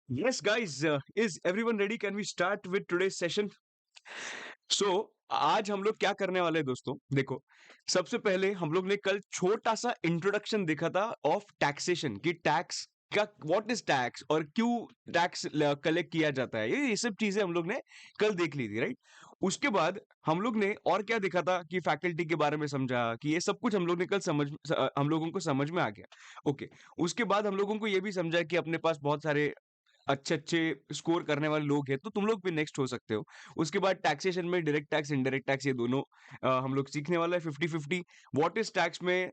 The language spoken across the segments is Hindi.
Yes, guys, is everyone ready? Can we start with today's session? So, आज हम लोग क्या करने वाले हैं दोस्तों? देखो, सबसे पहले हम लोग ने कल छोटा सा इंट्रोडक्शन देखा था ऑफ टैक्सेशन कि टैक्स का व्हाट इज टैक्स और क्यों टैक्स कलेक्ट किया जाता है। ये सब चीजें हम लोग ने कल देख ली थी, राइट? उसके बाद हम लोग ने और क्या देखा था कि फैकल्टी के बारे में समझा कि ये सब कुछ हम लोग ने कल हम लोगों को समझ में आ गया। ओके, उसके बाद हम लोगों को ये भी समझा कि अपने पास बहुत सारे अच्छे-अच्छे स्कोर करने वाले लोग हैं, तो तुम लोग भी नेक्स्ट हो सकते हो। उसके बाद टैक्सेशन में डायरेक्ट टैक्स, इनडायरेक्ट टैक्स ये दोनों हम लोग सीखने वाला है 50-50। व्हाट इज़ टैक्स में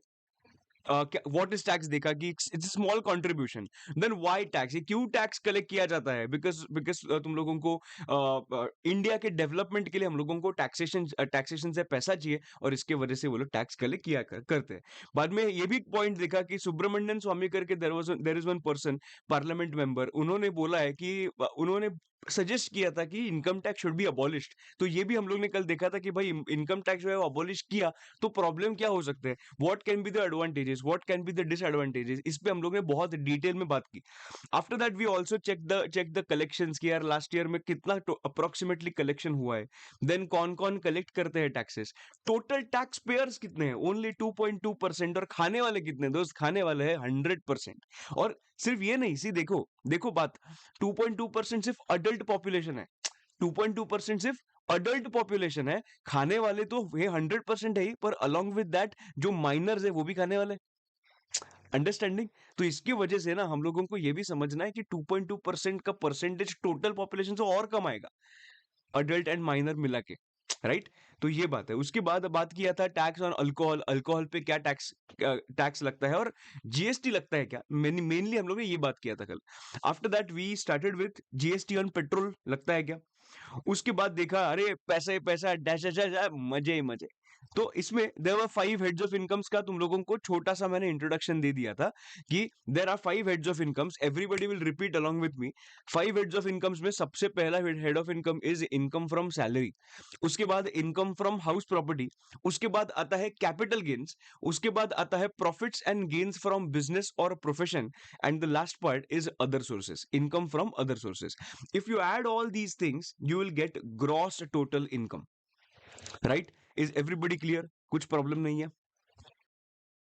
व्हाट इज टैक्स देखा कि it's small contribution. Then why tax, ये क्यों टैक्स कलेक्ट किया जाता है? बिकॉज बिकॉज तुम लोगों को इंडिया के डेवलपमेंट के लिए हम लोगों को टैक्सेशन टैक्सेशन से पैसा चाहिए और इसके वजह से वो लोग टैक्स कलेक्ट करते हैं। बाद में ये भी पॉइंट देखा कि सुब्रमण्यन स्वामी करके there is one person, parliament member, उन्होंने बोला है कि उन्होंने सजेस्ट किया था कि income tax should be abolished. तो ये भी हम लोग ने कल देखा था कि भाई इनकम टैक्स जो है वो अबॉलिश किया तो प्रॉब्लम क्या हो सकते हैं, what can be the advantages, what can be the disadvantages. इस पे हम लोग ने बहुत डिटेल में बात की। After that we also check the collections कि यार लास्ट ईयर में कितना अप्रोक्सीमेटली कलेक्शन हुआ है। देन कौन कौन कलेक्ट करते हैं टैक्सेस, टोटल टैक्स पेयर्स कितने हैं, ओनली 2.2%, और खाने वाले कितने हैं? दोस्त, खाने वाले हैं 100%। और सिर्फ ये नहीं, सी देखो देखो बात, 2.2% सिर्फ अडल्ट पॉपुलेशन है। 2.2% सिर्फ अडल्ट पॉपुलेशन है। खाने वाले तो ये 100% है ही, पर अलोंग विद दैट जो माइनर्स है वो भी खाने वाले। अंडरस्टैंडिंग? तो इसकी वजह से ना हम लोगों को ये भी समझना है कि 2.2% का परसेंटेज टोटल पॉपुलेशन से और कम आएगा, अडल्ट एंड माइनर मिला के, राइट? तो ये बात है। उसके बाद बात किया था टैक्स ऑन अल्कोहल, अल्कोहल पे क्या टैक्स टैक्स लगता है और जीएसटी लगता है क्या, मेनली हम लोग ने ये बात किया था कल। After that we started with GST on petrol लगता है क्या। उसके बाद देखा, अरे पैसा ही पैसा, डैश डैश डैश, मजे ही मजे। तो इसमें there were 5 heads of incomes का तुम लोगों को छोटा सा मैंने इंट्रोडक्शन दे दिया था कि there are 5 heads of incomes, everybody will repeat along with me. 5 heads of incomes में सबसे पहला head of income is income from salary. उसके बाद इनकम फ्रॉम हाउस प्रॉपर्टी। उसके बाद आता है कैपिटल गेन्स। उसके बाद आता है profits and gains from business और profession. And the last part is other sources, income from other sources. If you add all these things, you will get gross total income. Right? Is everybody clear? कुछ प्रॉब्लम नहीं है?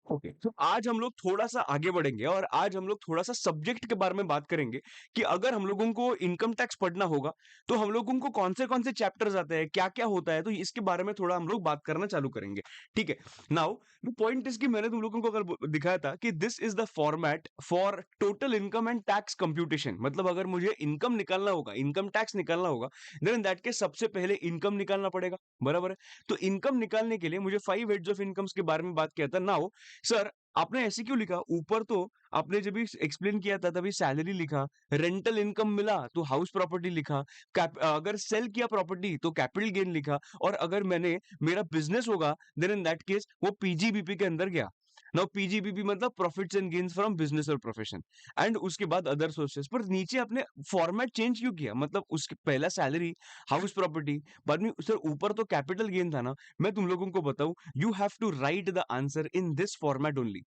ओके, तो आज हम लोग थोड़ा सा आगे बढ़ेंगे और आज हम लोग थोड़ा सा सब्जेक्ट के बारे में बात करेंगे कि अगर हम लोगों को इनकम टैक्स पढ़ना होगा तो हम लोगों को कौन से चैप्टर्स आते हैं, क्या क्या होता है, तो इसके बारे में थोड़ा हम लोग बात करना चालू करेंगे। ठीक है? नाउ द पॉइंट इज कि मैंने तुम लोगों को कल दिखाया था कि this is the format for total income and tax computation. मतलब अगर मुझे इनकम निकालना होगा, इनकम टैक्स निकालना होगा, देन इन दैट केस सबसे पहले इनकम निकालना पड़ेगा। बराबर है? तो इनकम निकालने के लिए मुझे 5 हेड्स ऑफ इनकम्स के बारे में बात किया था। नाउ सर, आपने ऐसे क्यों लिखा ऊपर? तो आपने जब भी एक्सप्लेन किया था तभी सैलरी लिखा, रेंटल इनकम मिला तो हाउस प्रॉपर्टी लिखा, अगर सेल किया प्रॉपर्टी तो कैपिटल गेन लिखा, और अगर मैंने मेरा बिजनेस होगा देन इन दैट केस वो पीजीबीपी के अंदर गया। नाउ पीजीबीपी मतलब profits and gains from business और प्रोफेशन। एंड उसके बाद अदर सोर्सेस, पर नीचे आपने फॉर्मेट चेंज क्यों किया? मतलब उसके पहला सैलरी, हाउस प्रॉपर्टी, बाद में सर ऊपर तो कैपिटल गेन था ना। मैं तुम लोगों को बताऊं, you have to write the answer in this format only.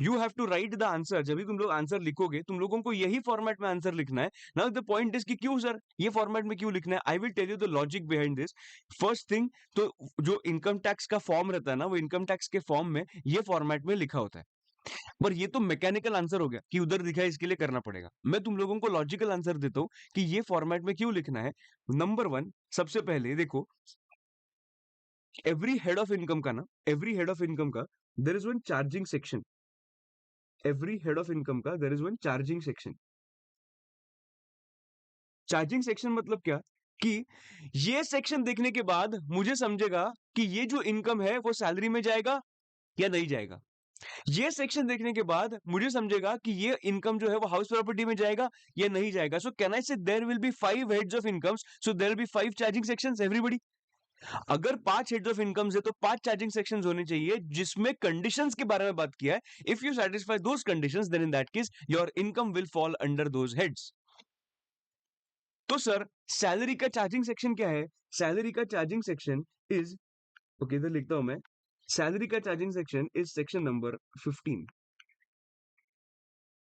You have to write the answer. जब भी तुम लोग आंसर लिखोगे तुम लोगों को यही फॉर्मेट में आंसर लिखना है। नाउ द पॉइंट इज कि क्यों सर ये फॉर्मेट में क्यों लिखना है, I will tell you the logic behind this. First thing, तो जो इनकम टैक्स का फॉर्म रहता है ना, वो इनकम टैक्स के फॉर्म में ये फॉर्मेट में लिखा होता है। पर ये तो मैकेनिकल आंसर हो गया कि उधर दिखा है इसके लिए करना पड़ेगा। मैं तुम लोगों को लॉजिकल आंसर देता हूं कि ये फॉर्मेट में क्यों लिखना है। नंबर वन, सबसे पहले देखो, एवरी हेड ऑफ इनकम का ना, एवरी हेड ऑफ इनकम का there is one charging section. Every head of income का there is one charging section. Charging section मतलब क्या कि ये सेक्शन देखने के बाद मुझे समझेगा कि ये जो इनकम है वो सैलरी में जाएगा या नहीं जाएगा। ये सेक्शन देखने के बाद मुझे समझेगा कि ये इनकम जो है वो हाउस प्रॉपर्टी में जाएगा या नहीं जाएगा। सो can I say there will be 5 heads of incomes, so there will be 5 charging sections everybody. अगर 5 हेड्स ऑफ इनकम्स है तो 5 चार्जिंग सेक्शंस होने चाहिए जिसमें कंडीशंस के बारे में बात किया है। If you satisfy those conditions then in that case your income will fall under those heads. तो सर, सैलरी का चार्जिंग सेक्शन क्या है? सैलरी का चार्जिंग सेक्शन इज, ओके इधर लिखता हूं मैं, सैलरी का charging section is section number 15।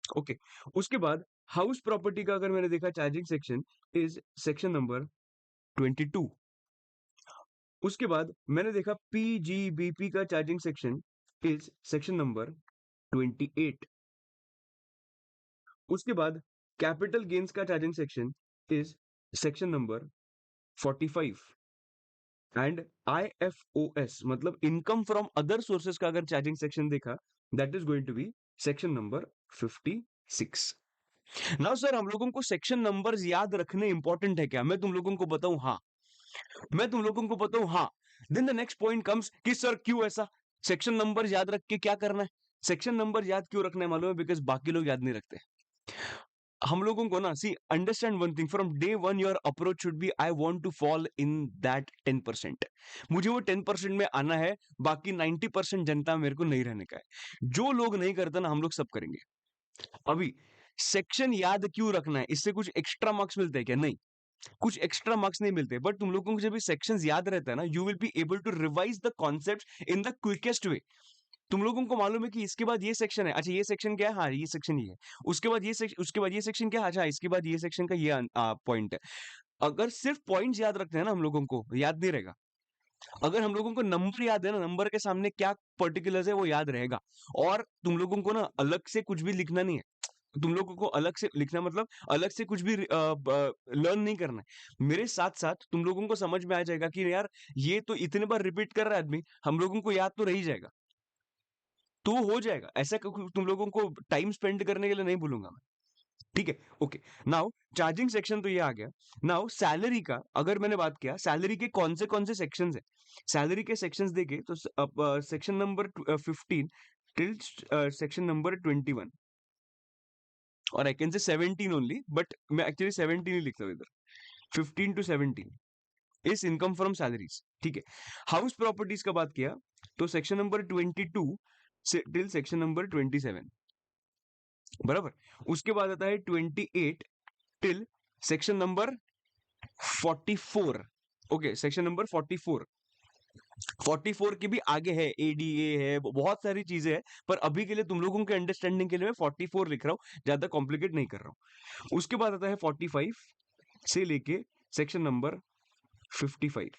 Okay. उसके बाद हाउस प्रॉपर्टी का अगर मैंने देखा charging section is section number 22। उसके बाद मैंने देखा पीजीबीपी का charging section is section number 28। उसके बाद कैपिटल गेन्स का charging section is section number 45। And IFOS मतलब इनकम फ्रॉम अदर सोर्सेस का अगर चार्जिंग सेक्शन देखा that is going to be section number 56। Now sir हम लोगों को सेक्शन नंबर्स याद रखने इंपॉर्टेंट है क्या? मैं तुम लोगों को बताऊं हाँ। मैं तुम लोगों को बताऊं हाँ। Then the next point comes कि सर क्यों ऐसा? सेक्शन नंबर याद रख के क्या करना है? सेक्शन नंबर याद क्यों रखना है मालूम है? बिकॉज बाकी लोग याद नहीं रखते। हम लोगों को ना see understand one thing from day one your approach should be I want to fall in that 10%। मुझे वो 10% में आना है, बाकी 90% जनता मेरे को नहीं रहने का है। जो लोग नहीं करते ना हम लोग सब करेंगे। अभी सेक्शन याद क्यों रखना है? इससे कुछ एक्स्ट्रा मार्क्स मिलते हैं क्या? नहीं, कुछ एक्स्ट्रा मार्क्स नहीं मिलते। बट तुम लोगों को जब ये सेक्शंस याद रहता है ना you will be able to revise the concept in the quickest way. तुम लोगों को मालूम है कि इसके बाद ये सेक्शन है, अच्छा ये सेक्शन क्या है, हाँ ये सेक्शन ये है। उसके बाद ये सेक्शन, उसके बाद ये सेक्शन क्या है, अच्छा इसके बाद ये सेक्शन का ये पॉइंट है। अगर सिर्फ पॉइंट्स याद रखते हैं ना हम लोगों को याद नहीं रहेगा। अगर हम लोगों को नंबर याद है ना, नंबर के सामने क्या पर्टिकुलर्स है वो याद रहेगा। और तुम लोगों को ना अलग से कुछ भी लिखना नहीं है। तुम लोगों को अलग से लिखना मतलब अलग से कुछ भी लर्न नहीं करना है। मेरे साथ साथ तुम लोगों को समझ में आ जाएगा कि यार ये तो इतने बार रिपीट कर रहा है आदमी, हम लोगों को याद तो रह ही जाएगा। तो वो हो जाएगा ऐसा, तुम लोगों को टाइम स्पेंड करने के लिए नहीं बोलूंगा मैं। ठीक है, ओके। नाउ चार्जिंग सेक्शन तो ये आ गया। नाउ सैलरी का अगर मैंने बात किया, सैलरी के कौन से सेक्शंस है? सैलरी के सेक्शंस देखे तो section number 15 till section number 21, और I can say 17 only, but मैं एक्चुअली 17 ही लिखता हूँ इधर। 15 टू 17 इस इनकम फ्रॉम सैलरीज। ठीक है। हाउस प्रॉपर्टीज का बात किया तो सेक्शन नंबर 22 से टिल सेक्शन नंबर 27, बराबर। उसके बाद आता है 28 till section number 44। Okay, section number 44। 44 के भी आगे है, एडीए है, बहुत सारी चीजें हैं, पर अभी के लिए तुम लोगों के अंडरस्टैंडिंग के लिए मैं 44 लिख रहा हूं, ज्यादा कॉम्प्लिकेट नहीं कर रहा हूं। उसके बाद आता है 45 से लेके सेक्शन नंबर 55,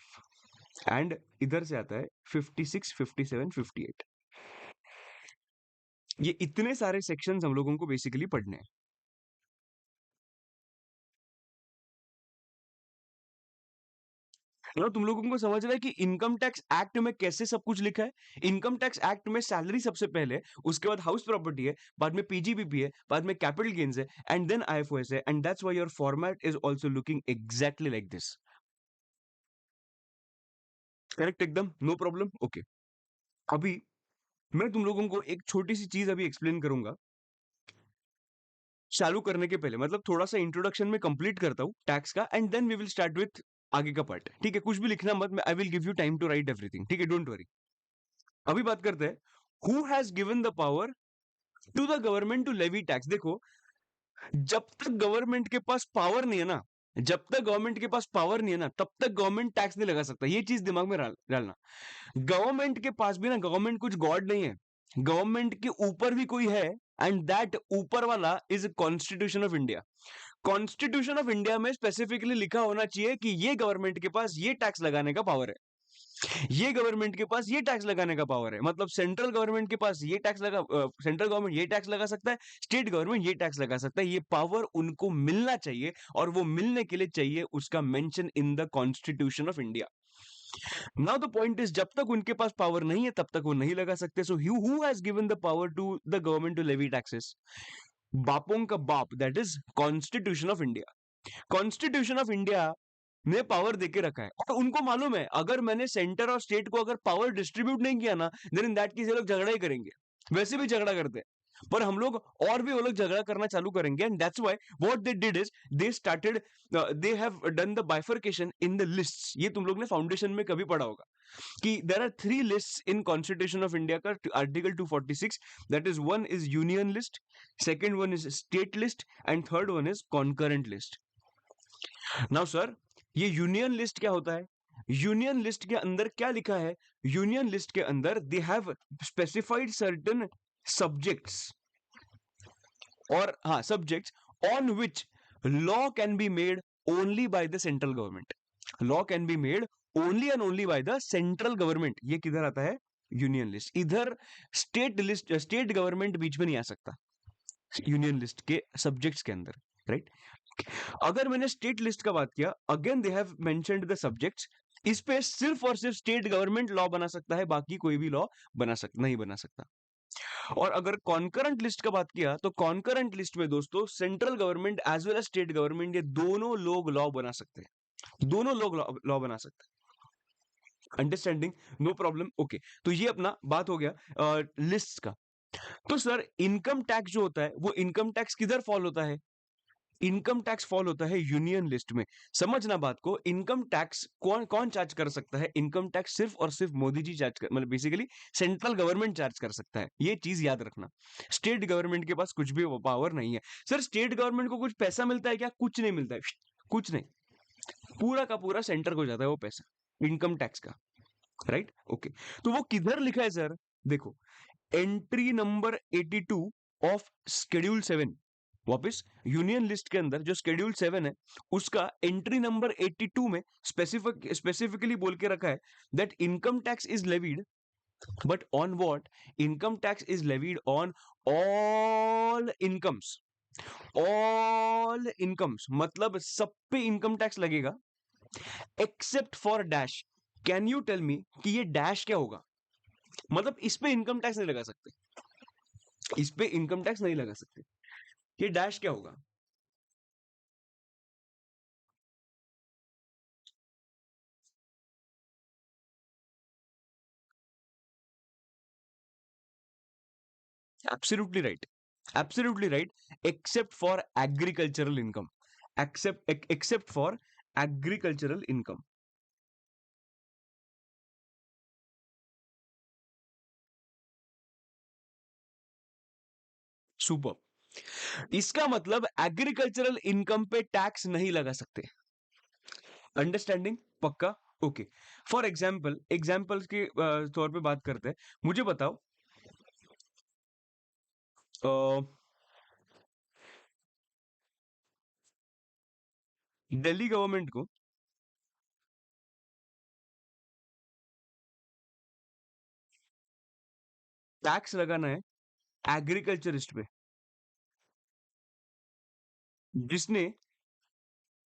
एंड इधर से आता है 56, 57, 58। ये इतने सारे सेक्शंस हम लोगों को बेसिकली पढ़ने हैं। ना तुम लोगों को समझ रहा है कि इनकम टैक्स एक्ट में कैसे सब कुछ लिखा है? इनकम टैक्स एक्ट में सैलरी सबसे पहले है, उसके बाद हाउस प्रॉपर्टी है, बाद में पीजीबीपी है, बाद में कैपिटल गेन्स है, एंड देन आईएफओएस है, and that's why your format is also looking exactly like this. Correct, एकदम नो प्रॉब्लम, ओके। अभी मैं तुम लोगों को एक छोटी सी चीज अभी एक्सप्लेन करूंगा चालू करने के पहले, मतलब थोड़ा सा इंट्रोडक्शन में कंप्लीट करता हूँ टैक्स का, and then we will start with आगे का पार्ट। ठीक है, कुछ भी लिखना मत, I will give you time to write everything. ठीक है, डोंट वरी। अभी बात करते हैं who has given the power to the government to levy tax. देखो, जब तक गवर्नमेंट के पास पावर नहीं है ना, जब तक गवर्नमेंट के पास पावर नहीं है ना, तब तक गवर्नमेंट टैक्स नहीं लगा सकता। ये चीज दिमाग में डालना। गवर्नमेंट के पास भी ना, गवर्नमेंट कुछ गॉड नहीं है, गवर्नमेंट के ऊपर भी कोई है, एंड दैट ऊपर वाला is constitution of India. Constitution of India में स्पेसिफिकली लिखा होना चाहिए कि ये गवर्नमेंट के पास ये टैक्स लगाने का पावर है, ये गवर्नमेंट के पास ये टैक्स लगाने का पावर है। मतलब सेंट्रल गवर्नमेंट के पास ये टैक्स लगा, सेंट्रल गवर्नमेंट ये टैक्स लगा सकता है, स्टेट गवर्नमेंट ये टैक्स लगा सकता है। ये पावर उनको मिलना चाहिए, और वो मिलने के लिए चाहिए उसका mention in the constitution of India. Now the point is, जब तक उनके पास पावर नहीं है तब तक वो नहीं लगा सकते। So who has given the power to the government to levy taxes? बापों का बाप, that is constitution of India. Constitution of India ने पावर देके रखा है, और उनको मालूम है अगर मैंने सेंटर और स्टेट को अगर पावर डिस्ट्रीब्यूट नहीं किया ना, देन इन दैट केस ये लोग झगड़ा ही करेंगे। वैसे भी झगड़ा करते हैं, पर हम लोग और भी वो लोग झगड़ा करना चालू करेंगे। And that's why what they did is they started, they have done the bifurcation in the lists. ये तुम लोग ने फाउंडेशन में कभी पढ़ा होगा कि there are 3 lists in constitution of India का, article 246। That is, one is union list, second one is state list, and third one is concurrent list. Now sir, ये यूनियन लिस्ट क्या होता है? यूनियन लिस्ट के अंदर क्या लिखा है? यूनियन लिस्ट के अंदर they have specified certain subjects. और हाँ subjects on which law can be made only by the central government, law can be made only and only by the central government. ये किधर आता है? Union list. इधर स्टेट लिस्ट, स्टेट गवर्नमेंट बीच में नहीं आ सकता यूनियन लिस्ट के सब्जेक्ट्स के अंदर, राइट। अगर मैंने स्टेट लिस्ट का बात किया, again they have mentioned the subjects, इस पे सिर्फ और सिर्फ स्टेट गवर्नमेंट लॉ बना सकता है, बाकी कोई भी लॉ नहीं बना सकता। और अगर कॉन्करेंट लिस्ट का बात किया तो कॉन्करेंट लिस्ट में दोस्तों central government as well as state government ये दोनों लोग लॉ बना सकते हैं, दोनों लोग लॉ बना सकते हैं। अंडरस्टैंडिंग? No problem, okay. तो ये अपना बात हो गया लिस्ट का। तो सर इनकम टैक्स जो होता है वो इनकम टैक्स किधर फॉल होता है? इनकम टैक्स फॉल होता है यूनियन लिस्ट में। समझना बात को, इनकम टैक्स कौन कौन चार्ज कर सकता है? इनकम टैक्स सिर्फ और सिर्फ मोदी जी चार्ज कर, मतलब बेसिकली सेंट्रल गवर्नमेंट चार्ज कर सकता है। ये चीज याद रखना, स्टेट गवर्नमेंट के पास कुछ भी पावर नहीं है। सर स्टेट गवर्नमेंट को कुछ पैसा मिलता है क्या? कुछ नहीं मिलता है, कुछ नहीं, पूरा का पूरा सेंटर को जाता है वो पैसा इनकम टैक्स का, राइट, ओके। तो वो किधर लिखा है सर? देखो, एंट्री नंबर 82 ऑफ शेड्यूल 7, वापस यूनियन लिस्ट के अंदर जो शेड्यूल 7 है उसका एंट्री नंबर 82 में स्पेसिफिकली बोल के रखा है that income tax is levied, but on what? Income tax is levied on all incomes, all incomes मतलब सब पे इनकम टैक्स लगेगा except for dash. Can you tell me कि ये डैश क्या होगा? मतलब इस पे इनकम टैक्स नहीं लगा सकते, इस पे इनकम टैक्स नहीं लगा सकते, ये डैश क्या होगा? Absolutely right. Absolutely right. Except for agricultural income. Except for agricultural income. Super. इसका मतलब एग्रीकल्चरल इनकम पे टैक्स नहीं लगा सकते। अंडरस्टैंडिंग? पक्का? ओके। फॉर एग्जाम्पल, एग्जाम्पल के तौर पे बात करते हैं। मुझे बताओ, दिल्ली गवर्नमेंट को टैक्स लगाना है एग्रीकल्चरिस्ट पे जिसने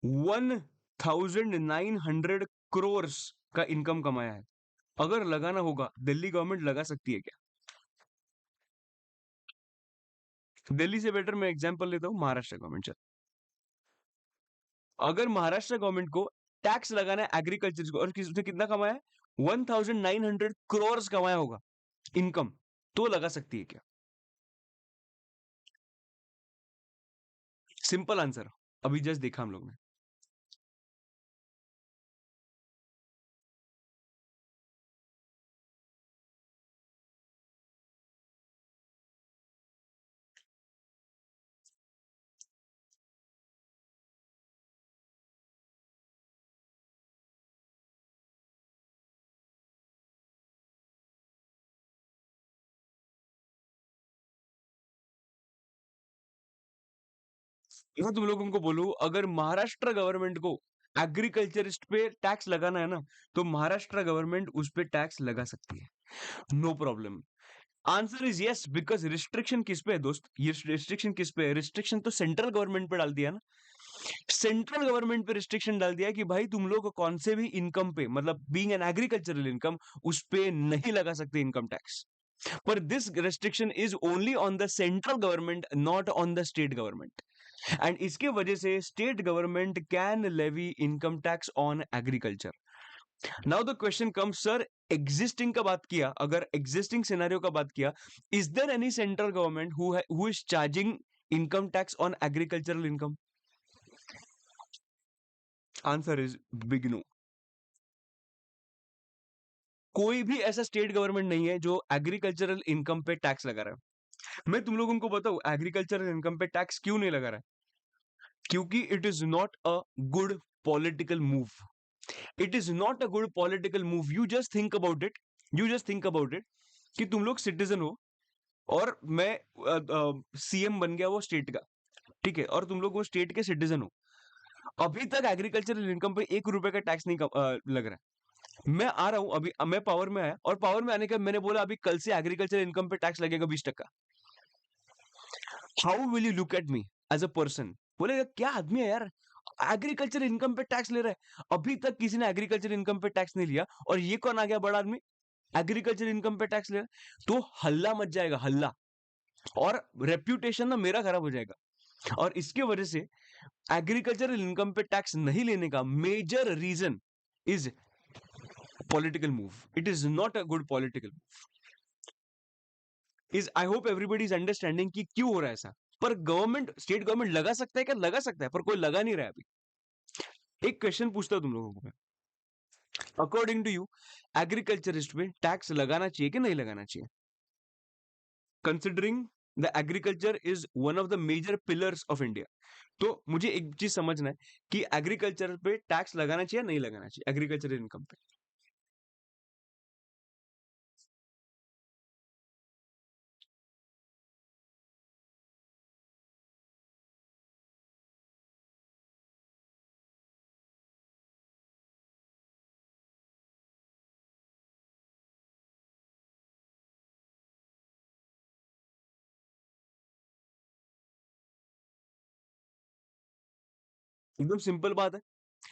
1900 का इनकम कमाया है। अगर लगाना होगा, दिल्ली गवर्नमेंट लगा सकती है क्या? दिल्ली से बेटर मैं एग्जांपल लेता हूं, महाराष्ट्र गवर्नमेंट। चल, अगर महाराष्ट्र गवर्नमेंट को टैक्स लगाना है एग्रीकल्चर को और उसने कितना कमाया है? 1900 कमाया होगा इनकम, तो लगा सकती है क्या? सिंपल आंसर, अभी जस्ट देखा हम लोग ने। मैं तुम लोगों को बोलूं, अगर महाराष्ट्र गवर्नमेंट को एग्रीकल्चरिस्ट पे टैक्स लगाना है ना, तो महाराष्ट्र गवर्नमेंट उस पे टैक्स लगा सकती है, no problem. Answer is yes, because restriction किस पे है दोस्त? ये रिस्ट्रिक्शन किस पे है? रिस्ट्रिक्शन तो सेंट्रल गवर्नमेंट पे डाल दिया ना, सेंट्रल गवर्नमेंट पे रिस्ट्रिक्शन डाल दिया कि भाई तुम लोग कौन से भी इनकम पे, मतलब बीइंग एन एग्रीकल्चरल इनकम, उस पे नहीं लगा सकते इनकम टैक्स। पर this restriction is only on the central government, not on the state government. And इसके वजह से state government can levy income tax on agriculture. Now the question comes, sir existing का बात किया, अगर एग्जिस्टिंग सिनेरियो का बात किया, is there any central government who is charging income tax on agricultural income? Answer is big no. कोई भी ऐसा स्टेट गवर्नमेंट नहीं है जो एग्रीकल्चरल इनकम पे टैक्स लगा रहा है। मैं तुम लोगों को बताऊं एग्रीकल्चरल इनकम पे टैक्स क्यों नहीं लगा रहा है? क्योंकि it is not a good political move. It is not a good political move. You just think about it, you just think about it कि तुम लोग सिटीजन हो, और मैं सीएम बन गया वो स्टेट का, ठीक है, और तुम लोग वो स्टेट के सिटीजन हो, अभी तक एग्रीकल्चरल इनकम पे 1 रुपए का टैक्स नहीं लग रहा है। मैं आ रहा हूं अभी, मैं पावर में आया, और पावर में आने का मैंने बोला अभी कल से एग्रीकल्चर इनकम पे टैक्स लगेगा 20%। How will you look at me as a person? बोलेगा क्या आदमी है यार, एग्रीकल्चर इनकम पे टैक्स ले रहा है। अभी तक किसी ने एग्रीकल्चर इनकम पे टैक्स नहीं लिया, और ये कौन आ गया बड़ा आदमी, एग्रीकल्चर इनकम पे टैक्स ले रहा है। तो हल्ला मच जाएगा, हल्ला, और रेप्यूटेशन ना मेरा खराब हो जाएगा। और इसके वजह से एग्रीकल्चरल इनकम पे टैक्स नहीं लेने का major reason is political move. It is not a good political is, I hope everybody is understanding कि क्यों हो रहा है ऐसा। पर गवर्नमेंट, स्टेट गवर्नमेंट लगा सकता है क्या? लगा सकता है, पर कोई लगा नहीं रहा है अभी। एक क्वेश्चन पूछता हूं तुम लोगों को, अकॉर्डिंग टू यू एग्रीकल्चरिस्ट पे टैक्स लगाना चाहिए कि नहीं लगाना चाहिए? Considering the agriculture is one of the major pillars of India. तो मुझे एक चीज समझना है कि एग्रीकल्चर पे टैक्स लगाना चाहिए नहीं लगाना चाहिए, एग्रीकल्चर इनकम पे। एकदम सिंपल बात है,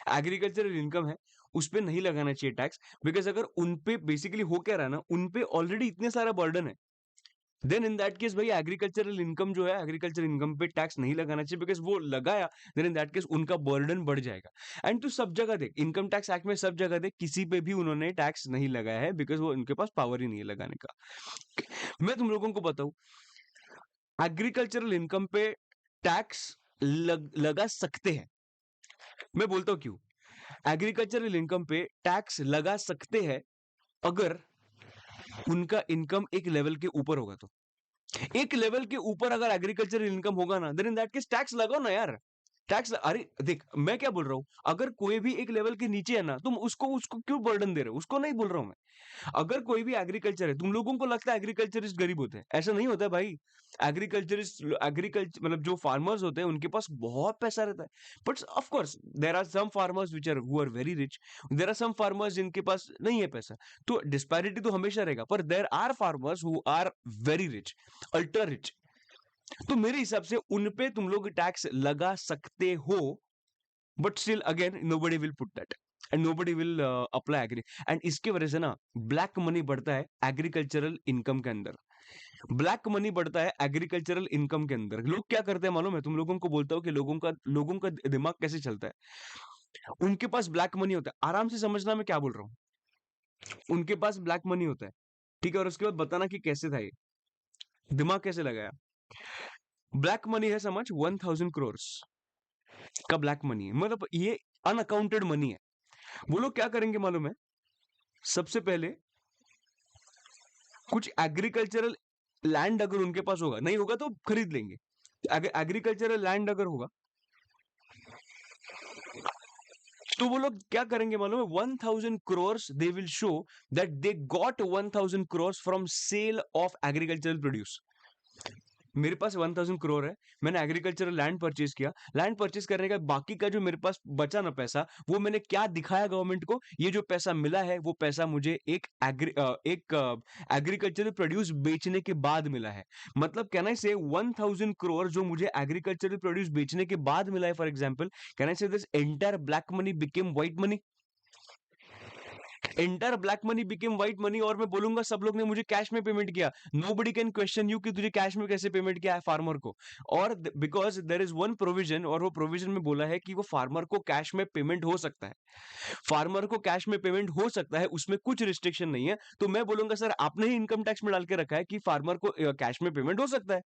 एग्रीकल्चरल इनकम है, उस पे नहीं लगाना चाहिए टैक्स। बिकॉज अगर उन पे बेसिकली हो क्या रहा है ना, उन पे ऑलरेडी इतने सारा बर्डन है, देन इन दैट केस भाई एग्रीकल्चरल इनकम जो है, एग्रीकल्चर इनकम पे टैक्स नहीं लगाना चाहिए। बिकॉज वो लगाया, देन इन दैट केस उनका बर्डन बढ़ जाएगा। एंड तू सब जगह देख, इनकम टैक्स एक्ट में सब जगह देख, किसी पे भी उन्होंने टैक्स नहीं लगाया है, बिकॉज वो उनके पास पावर ही नहीं है लगाने का। मैं तुम लोगों को बताऊं, एग्रीकल्चरल इनकम पे टैक्स लगा सकते हैं। मैं बोलता हूँ क्यों। एग्रीकल्चरल इनकम पे टैक्स लगा सकते हैं अगर उनका इनकम एक लेवल के ऊपर होगा तो। एक लेवल के ऊपर अगर एग्रीकल्चरल इनकम होगा ना, then in that case tax लगाओ ना यार। टैक्स, अरे देख मैं क्या बोल रहा हूं, अगर कोई भी एक लेवल के नीचे है ना, तुम उसको उसको क्यों बर्डन दे रहे हो, उसको नहीं बोल रहा हूं मैं। अगर कोई भी एग्रीकल्चर है, तुम लोगों को लगता है एग्रीकल्चरिस्ट गरीब होते हैं, ऐसा नहीं होता है भाई। एग्रीकल्चरिस्ट, एग्रीकल्चर मतलब जो फार्मर्स होते हैं उनके पास बहुत पैसा रहता है। But of course there are some farmers which are who are very rich, there are some farmers जिनके पास नहीं है पैसा। तो डिस्पैरिटी तो हमेशा रहेगा, पर there are farmers who are very rich, ultra rich. तो मेरे हिसाब से उन पे तुम लोग टैक्स लगा सकते हो, but still again nobody will put that, and nobody will apply agri. And इसके वजह से ना ब्लैक मनी बढ़ता है एग्रीकल्चरल इनकम के अंदर। ब्लैक मनी बढ़ता है एग्रीकल्चरल इनकम के अंदर। लोग क्या करते हैं मालूम है? तुम लोगों को बोलता हूँ कि लोगों का दिमाग कैसे चलता है। उनके पास ब्लैक मनी होता है, आराम से समझना मैं क्या बोल रहा हूँ। उनके पास ब्लैक मनी होता है, ठीक है, और उसके बाद बताना कि कैसे था ये, दिमाग कैसे लगाया। ब्लैक मनी है समझ, 1000 करोड़ का ब्लैक मनी है, मतलब ये अनअकाउंटेड मनी है। वो लोग क्या करेंगे मालूम है? सबसे पहले कुछ एग्रीकल्चरल लैंड अगर उनके पास होगा, नहीं होगा तो खरीद लेंगे। अगर एग्रीकल्चरल लैंड अगर होगा तो वो लोग क्या करेंगे मालूम है? 1000 crore they will show that they got 1000 crore from sale of agricultural produce. मेरे पास 1000 करोड़ है, मैंने एग्रीकल्चरल लैंड परचेज किया, लैंड परचेज करने का बाकी का जो मेरे पास बचा ना पैसा, वो मैंने क्या दिखाया गवर्नमेंट को, ये जो पैसा मिला है वो पैसा मुझे एक एग्रीकल्चरल प्रोड्यूस बेचने के बाद मिला है। मतलब कैन आई से 1000 करोड़ जो मुझे एग्रीकल्चरल प्रोड्यूस बेचने के बाद मिला है, for example can I say this entire black money became white money. Entire black money became white money, और मैं बोलूंगा सब लोग ने मुझे कैश में पेमेंट किया। नोबडी कैन क्वेश्चन यू कि तुझे कैश में कैसे पेमेंट किया है फार्मर को। और because there is one provision, और वो प्रोविजन में बोला है कि वो फार्मर को कैश में पेमेंट हो सकता है। फार्मर को कैश में पेमेंट हो सकता है, उसमें कुछ रिस्ट्रिक्शन नहीं है। तो मैं बोलूंगा सर आपने ही इनकम टैक्स में डाल के रखा है कि फार्मर को कैश में पेमेंट हो सकता है।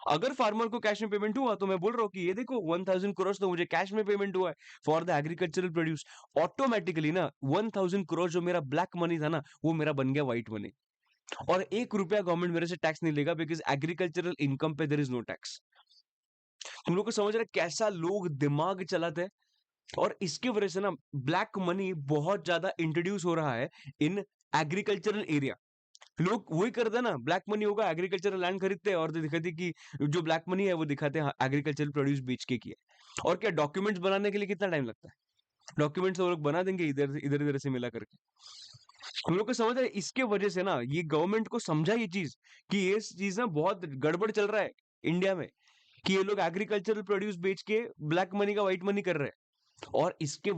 अगर फार्मर को कैश में पेमेंट हुआ तो मैं बोल रहा हूँ कि ये देखो 1000 करोड़ तो मुझे कैश में पेमेंट हुआ है for the agricultural produce. Automatically ना 1000 करोड़ जो मेरा ब्लैक मनी था ना, वो मेरा बन गया व्हाइट मनी। और 1 रुपया गवर्नमेंट मेरे से टैक्स नहीं लेगा, बिकॉज एग्रीकल्चरल इनकम पे देर इज नो टैक्स। तुम लोग को समझ रहे कैसा लोग दिमाग चलाते हैं? और इसके वजह से ना ब्लैक मनी बहुत ज्यादा इंट्रोड्यूस हो रहा है इन एग्रीकल्चरल एरिया। लोग वही करते हैं ना, ब्लैक मनी होगा, एग्रीकल्चरल लैंड खरीदते हैं और दिखाते हैं कि जो ब्लैक मनी है वो दिखाते हैं एग्रीकल्चरल प्रोड्यूस बेच के किया है। और क्या डॉक्यूमेंट्स बनाने के लिए कितना टाइम लगता है? डॉक्यूमेंट्स वो लोग बना देंगे इधर इधर इधर से मिला करके। हम लोग को समझ रहे हैं, इसके वजह से ना ये गवर्नमेंट को समझा ये चीज कि ये चीज ना बहुत गड़बड़ चल रहा है इंडिया में, कि ये लोग एग्रीकल्चरल प्रोड्यूस बेच के ब्लैक मनी का व्हाइट मनी कर रहे हैं। और इसके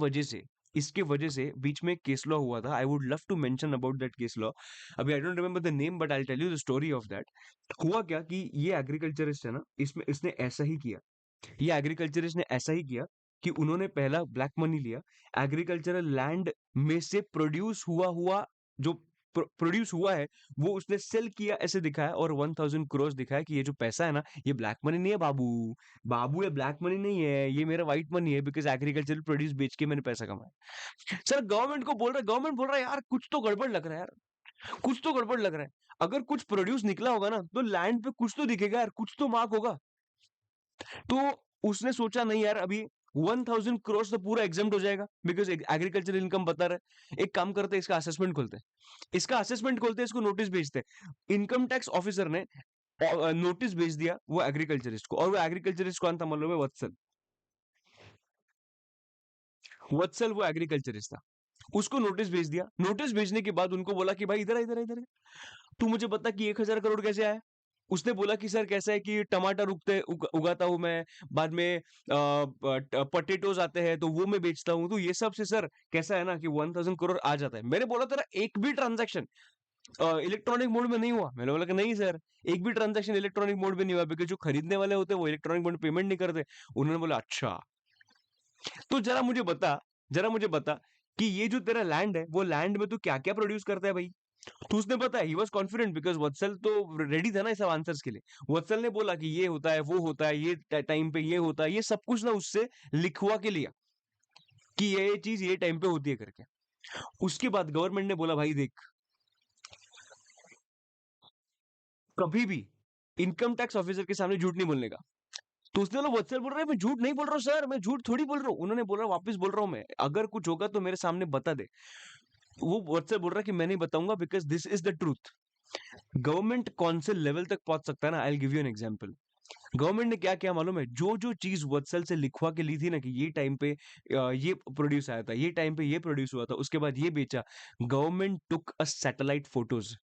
वजह से बीच में केस लॉ हुआ था। I would love to mention about that case law. अभी I don't remember the name, but I tell you the story of that. हुआ क्या कि ये एग्रीकल्चरिस्ट है ना, इसमें इसने ऐसा ही किया। ये एग्रीकल्चरिस्ट ने ऐसा ही किया कि उन्होंने पहला ब्लैक मनी लिया, एग्रीकल्चरल लैंड में से प्रोड्यूस हुआ हुआ जो प्रोड्यूस हुआ है वो उसने सेल किया ऐसे दिखाया, और 1000 करोड़ दिखाया कि ये जो पैसा है ना ये ब्लैक मनी नहीं है बाबू। बाबू ये ब्लैक मनी नहीं है, ये मेरा व्हाइट मनी है, बिकॉज एग्रीकल्चरल प्रोड्यूस बेच के मैंने पैसा कमाया। सर गवर्नमेंट को बोल रहा है, गवर्नमेंट बोल रहा है यार कुछ तो गड़बड़ लग रहा है यार, कुछ तो गड़बड़ लग रहा है। अगर कुछ प्रोड्यूस निकला होगा ना तो लैंड पे कुछ तो दिखेगा यार, कुछ तो मार्क होगा। तो उसने सोचा नहीं यार, अभी 1000 करोड़ तो पूरा एग्जाम्प्ट हो जाएगा बिकॉज एग्रीकल्चर इनकम बता रहा है। एक काम करते हैं, इसका असेसमेंट खोलते हैं, इसको नोटिस भेजते हैं। इनकम टैक्स ऑफिसर ने नोटिस भेज दिया वो एग्रीकल्चरिस्ट को, और वो एग्रीकल्चरिस्ट कौन था मालूम है? वत्सल। वत्सल वो एग्रीकल्चरिस्ट था। उसको नोटिस भेज दिया, नोटिस भेजने के बाद उनको बोला कि भाई इधर इधर इधर तू मुझे बता कि 1000 करोड़ कैसे आया। उसने बोला कि सर कैसा है कि टमाटर उगाता हूं मैं, बाद में पटेटोज आते हैं तो वो मैं बेचता हूँ, तो ये सब से सर कैसा है ना कि 1000 करोड़ आ जाता है। मैंने बोला तेरा एक भी ट्रांजैक्शन इलेक्ट्रॉनिक मोड में नहीं हुआ? मैंने बोला कि नहीं सर, एक भी ट्रांजैक्शन इलेक्ट्रॉनिक मोड में नहीं हुआ, बिकॉज जो खरीदने वाले होते हैं वो इलेक्ट्रॉनिक मोड पेमेंट नहीं करते। उन्होंने बोला अच्छा, तो जरा मुझे बता कि ये जो तेरा लैंड है वो लैंड में तू क्या क्या प्रोड्यूस करता है भाई। तो उसने बताया, ही वॉज कॉन्फिडेंट बिकॉज वत्सल तो रेडी था ना ये सब आंसर्स के लिए। वत्सल ने बोला कि ये होता है वो होता है, ये टाइम पे ये होता है, ये सब कुछ ना उससे लिखवा के लिया कि ये चीज ये टाइम पे होती है करके। उसके बाद गवर्नमेंट ने बोला भाई देख, कभी भी इनकम टैक्स ऑफिसर के सामने झूठ नहीं बोलने का। तो उसने बोला वत्सल बोल रहा है मैं झूठ नहीं बोल रहा हूँ सर, मैं झूठ थोड़ी बोल रहा हूँ। उन्होंने बोला वापस बोल रहा हूँ मैं, अगर कुछ होगा तो मेरे सामने बता दे। वो वत्सल बोल रहा है कि मैं नहीं बताऊंगा because this is the truth. Government कौन से लेवल तक पहुंच सकता है ना, I give you an example. Government ने क्या किया मालूम है? जो जो चीज वत्सल से लिखवा के ली थी ना कि ये टाइम पे ये प्रोड्यूस आया था, ये टाइम पे ये प्रोड्यूस हुआ था, उसके बाद ये बेचा। Government took a satellite photos,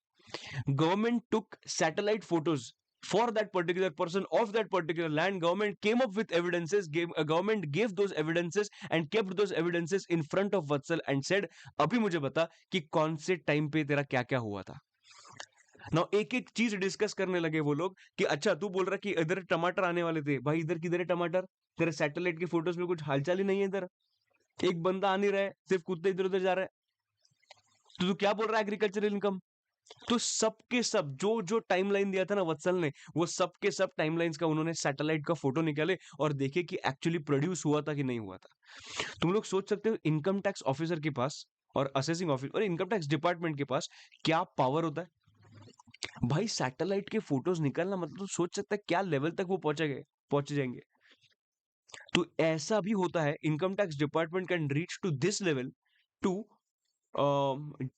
government took satellite photos for that particular person of that particular land. Government came up with evidences, government gave those evidences and kept those evidences in front of Vatsal and said अभी मुझे बता कि कौन से टाइम पे तेरा क्या क्या हुआ था। ना एक एक चीज डिस्कस करने लगे वो लोग कि अच्छा तू बोल रहा कि इधर टमाटर आने वाले थे, भाई इधर किधर है टमाटर? तेरे सैटेलाइट की फोटोज में कुछ हालचाल ही नहीं है इधर, एक बंदा आ नहीं रहा है, सिर्फ कुत्ते इधर उधर जा रहा है। तो तू क्या बोल रहा है एग्रीकल्चरल इनकम? तो सबके सब जो जो टाइमलाइन दिया था ना वत्सल ने, वो सबके सब टाइमलाइंस का उन्होंने सैटेलाइट का फोटो निकाले और देखे कि एक्चुअली प्रोड्यूस हुआ था कि नहीं हुआ था। तुम लोग सोच सकते हो इनकम टैक्स ऑफिसर के पास और असेसिंग ऑफिस और इनकम टैक्स डिपार्टमेंट के पास क्या पावर होता है। भाई सैटेलाइट के फोटोज निकालना मतलब तो सोच सकता है क्या लेवल तक वो पहुंचे जाएंगे। तो ऐसा भी होता है, income tax department can reach to this level to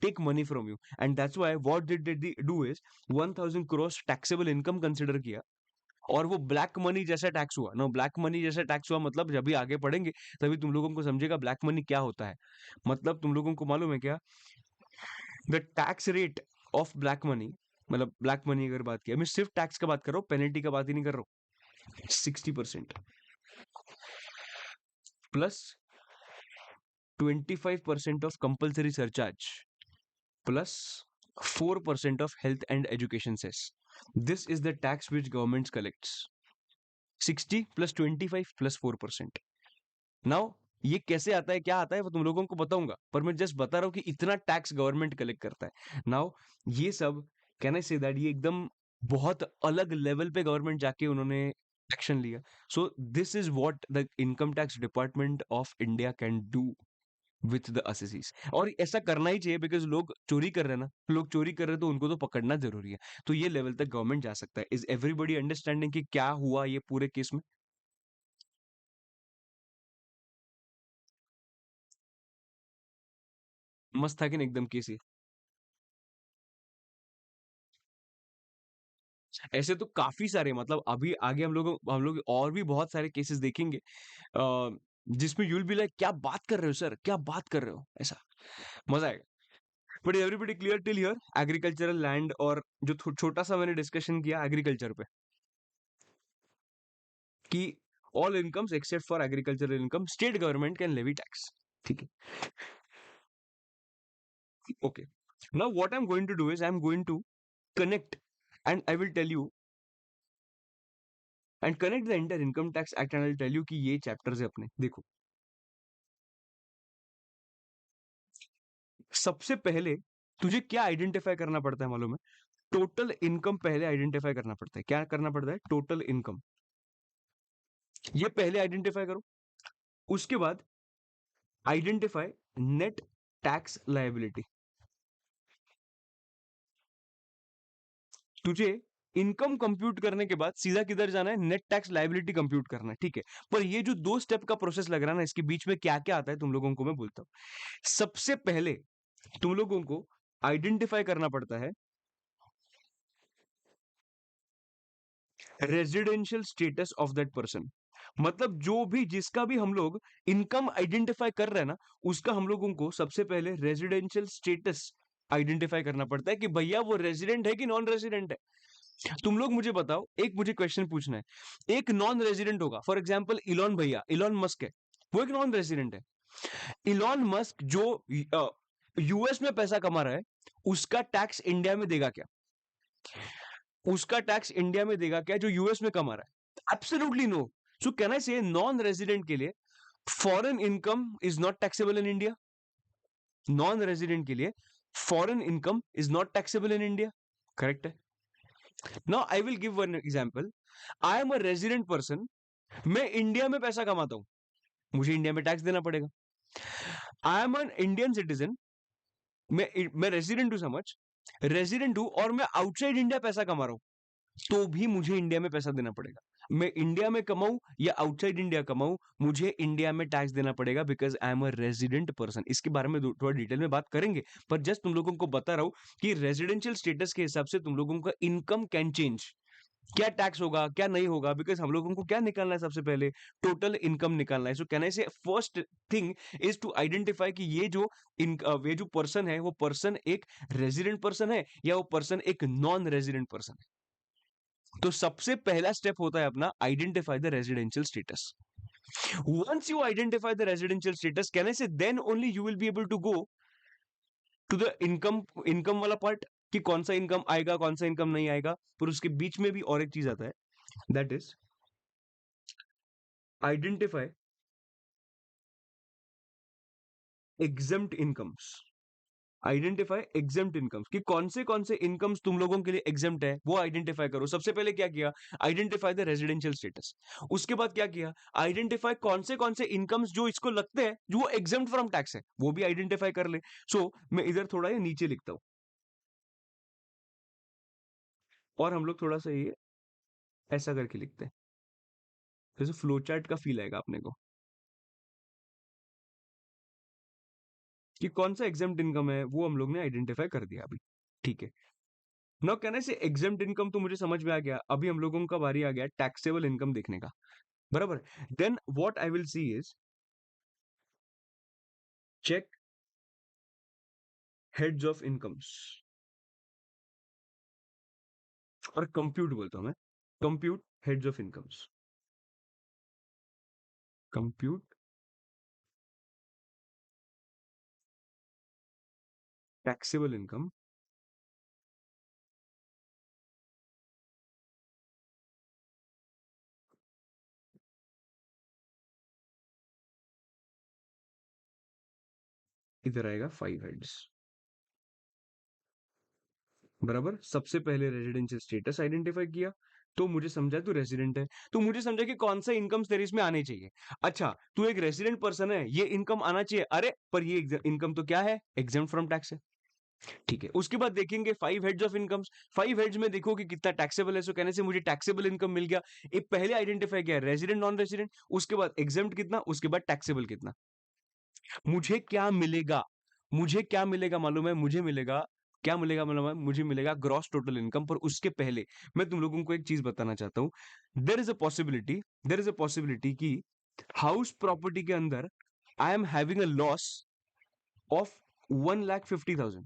take money from you, and that's why what did they do is 1000 crores taxable income consider किया, और वो ब्लैक मनी जैसा टैक्स हुआ ना। ब्लैक मनी जैसा टैक्स हुआ मतलब जब भी आगे पढ़ेंगे तभी तुम लोगों को समझेगा ब्लैक मनी क्या होता है। मतलब तुम लोगों को मालूम है क्या, the tax rate of black money, मतलब ब्लैक मनी अगर बात किया, मैं सिर्फ टैक्स का बात कर रहा हूँ, पेनल्टी का बात ही नहीं कर रहा हूँ। 60% plus 25% of compulsory surcharge plus 4% of health and education cess. This is the tax which government collects. 60 plus 25 plus 4%. Now ये कैसे आता है क्या आता है वो तुम लोगों को बताऊंगा, पर मैं जस्ट बता रहा हूँ कि इतना टैक्स गवर्नमेंट कलेक्ट करता है। नाउ ये सब कैन आई से दैट ये एकदम बहुत अलग लेवल पे गवर्नमेंट जाके उन्होंने एक्शन लिया। So this is what the income tax department of India can do with the assessees. और ऐसा करना ही चाहिए बिकॉज लोग चोरी कर रहे हैं ना, लोग चोरी कर रहे हैं तो उनको तो पकड़ना जरूरी है। तो ये लेवल तक गवर्नमेंट जा सकता है। इज एवरीबडी अंडरस्टैंडिंग कि क्या हुआ ये पूरे केस में? मस्त था कि नहीं एकदम केस ये? ऐसे तो काफी सारे, मतलब अभी आगे हम लोग और भी बहुत सारे केसेस देखेंगे जिसमें यू विल बी लाइक, क्या बात कर रहे हो सर, क्या बात कर रहे हो, ऐसा मजा आएगा। But everybody clear till here? Agricultural land और जो छोटा सा मैंने डिस्कशन किया एग्रीकल्चर पे, कि all incomes except for agricultural income state government can levy tax. ठीक है, okay. Now what I am going to do is I am going to connect, and I will tell you and connect the entire income tax act, and I will tell you कि ये chapters है अपने। देखो, सबसे पहले तुझे क्या आइडेंटिफाई करना पड़ता है मालूम है? टोटल इनकम पहले आइडेंटिफाई करना पड़ता है। क्या करना पड़ता है? टोटल इनकम, ये पहले आइडेंटिफाई करो। उसके बाद आइडेंटिफाई नेट टैक्स लायबिलिटी। तुझे इनकम कंप्यूट करने के बाद सीधा किधर जाना है? नेट टैक्स लायबिलिटी कंप्यूट करना है, ठीक है। पर ये जो 2 स्टेप का प्रोसेस लग रहा है ना, इसके बीच में क्या क्या आता है तुम लोगों को मैं बोलता हूं। सबसे पहले तुम लोगों को आइडेंटिफाई करना पड़ता है residential status of that person. मतलब जो भी, जिसका भी हम लोग इनकम आइडेंटिफाई कर रहे हैं ना, उसका हम लोगों को सबसे पहले रेजिडेंशियल स्टेटस आइडेंटिफाई करना पड़ता है कि भैया वो रेजिडेंट है कि नॉन रेजिडेंट है। तुम लोग मुझे बताओ, एक मुझे क्वेश्चन पूछना है। एक नॉन रेजिडेंट होगा, फॉर एग्जाम्पल इलॉन भैया, इलॉन मस्क है, वो एक नॉन रेजिडेंट है। इलॉन मस्क जो यूएस में पैसा कमा रहा है, उसका टैक्स इंडिया में देगा क्या? उसका टैक्स इंडिया में देगा क्या जो यूएस में कमा रहा है? Absolutely no. So can I say non resident के लिए foreign income is not taxable in India? Non resident के लिए foreign income is not taxable in India, correct है। Now I will give one example. I am a resident person, मैं इंडिया में पैसा कमाता हूं, मुझे इंडिया में टैक्स देना पड़ेगा। I am an Indian citizen, मैं रेजिडेंट हूं, समझ, रेजिडेंट हूं और मैं आउटसाइड इंडिया पैसा कमा रहा हूं, तो भी मुझे इंडिया में पैसा देना पड़ेगा। मैं इंडिया में कमाऊं या आउटसाइड इंडिया कमाऊं, मुझे इंडिया में टैक्स देना पड़ेगा, because I am a resident person. इसके बारे में थोड़ा डिटेल में बात करेंगे, पर जस्ट तुम लोगों को बता रहा हूं कि रेजिडेंशियल स्टेटस के हिसाब से तुम लोगों का इनकम कैन चेंज। क्या टैक्स होगा, क्या नहीं होगा, बिकॉज हम लोगों को क्या निकालना है? सबसे पहले टोटल इनकम निकालना है। सो can I say first thing is to identify कि ये जो पर्सन है, वो पर्सन एक रेजिडेंट पर्सन है या वो पर्सन एक नॉन रेजिडेंट पर्सन है। तो सबसे पहला स्टेप होता है अपना identify the residential status. Once you identify the residential status, can I say then only you will be able to go to the income, income वाला पार्ट, कि कौन सा इनकम आएगा, कौन सा इनकम नहीं आएगा। पर उसके बीच में भी और एक चीज आता है, that is identify exempt incomes. Identify exempt incomes, कि कौन से इनकम्स तुम लोगों के लिए एग्जेम्प्ट है, वो आइडेंटिफाई करो। सबसे पहले क्या किया? Identify the residential status. उसके बाद क्या किया? आइडेंटिफाई कौन से इनकम्स जो इसको लगते हैं जो वो एग्जेम्प्ट फ्रॉम टैक्स है, वो भी आइडेंटिफाई कर ले। सो मैं इधर थोड़ा ये नीचे लिखता हूं, और हम लोग थोड़ा सा ये ऐसा करके लिखते हैं, जैसे फ्लो चार्ट का फील आएगा अपने को, कि कौन सा एग्जेम्प्ट इनकम है वो हम लोग ने आइडेंटिफाई कर दिया अभी। ठीक है, नाउ कहने से एग्जेम्प्ट इनकम तो मुझे समझ में आ गया। अभी हम लोगों का बारी आ गया टैक्सेबल इनकम देखने का, बराबर। Then what I will see is check heads of incomes, और कंप्यूट बोलता हूं मैं, compute heads of incomes, compute taxable income. इधर आएगा 5 हेड्स, बराबर। सबसे पहले रेजिडेंशियल स्टेटस आइडेंटिफाई किया, तो मुझे समझा तू रेजिडेंट है, तो मुझे समझा कि कौन सा इनकम तेरे इसमें आने चाहिए। अच्छा, तू एक रेजिडेंट पर्सन है, ये इनकम आना चाहिए, अरे पर ये इनकम तो क्या है? एग्जेम्प्ट फ्रॉम टैक्स है। ठीक है, उसके बाद देखेंगे 5 हेड्स ऑफ इनकम्स। 5 हेड्स में देखो कि कितना टैक्सेबल है। सो कहने से मुझे टैक्सेबल इनकम मिल गया। एक पहले आइडेंटिफाई किया रेजिडेंट नॉन रेजिडेंट, उसके बाद एग्जेम्प्ट कितना, उसके बाद टैक्सेबल कितना। मुझे क्या मिलेगा? मुझे क्या मिलेगा मालूम है? मुझे मिलेगा क्या मिलेगा? मतलब मुझे मिलेगा ग्रॉस टोटल इनकम। पर उसके पहले मैं तुम लोगों को एक चीज बताना चाहता हूँ। There is a possibility, there is a possibility कि हाउस प्रॉपर्टी के अंदर I am having a loss of 1,50,000।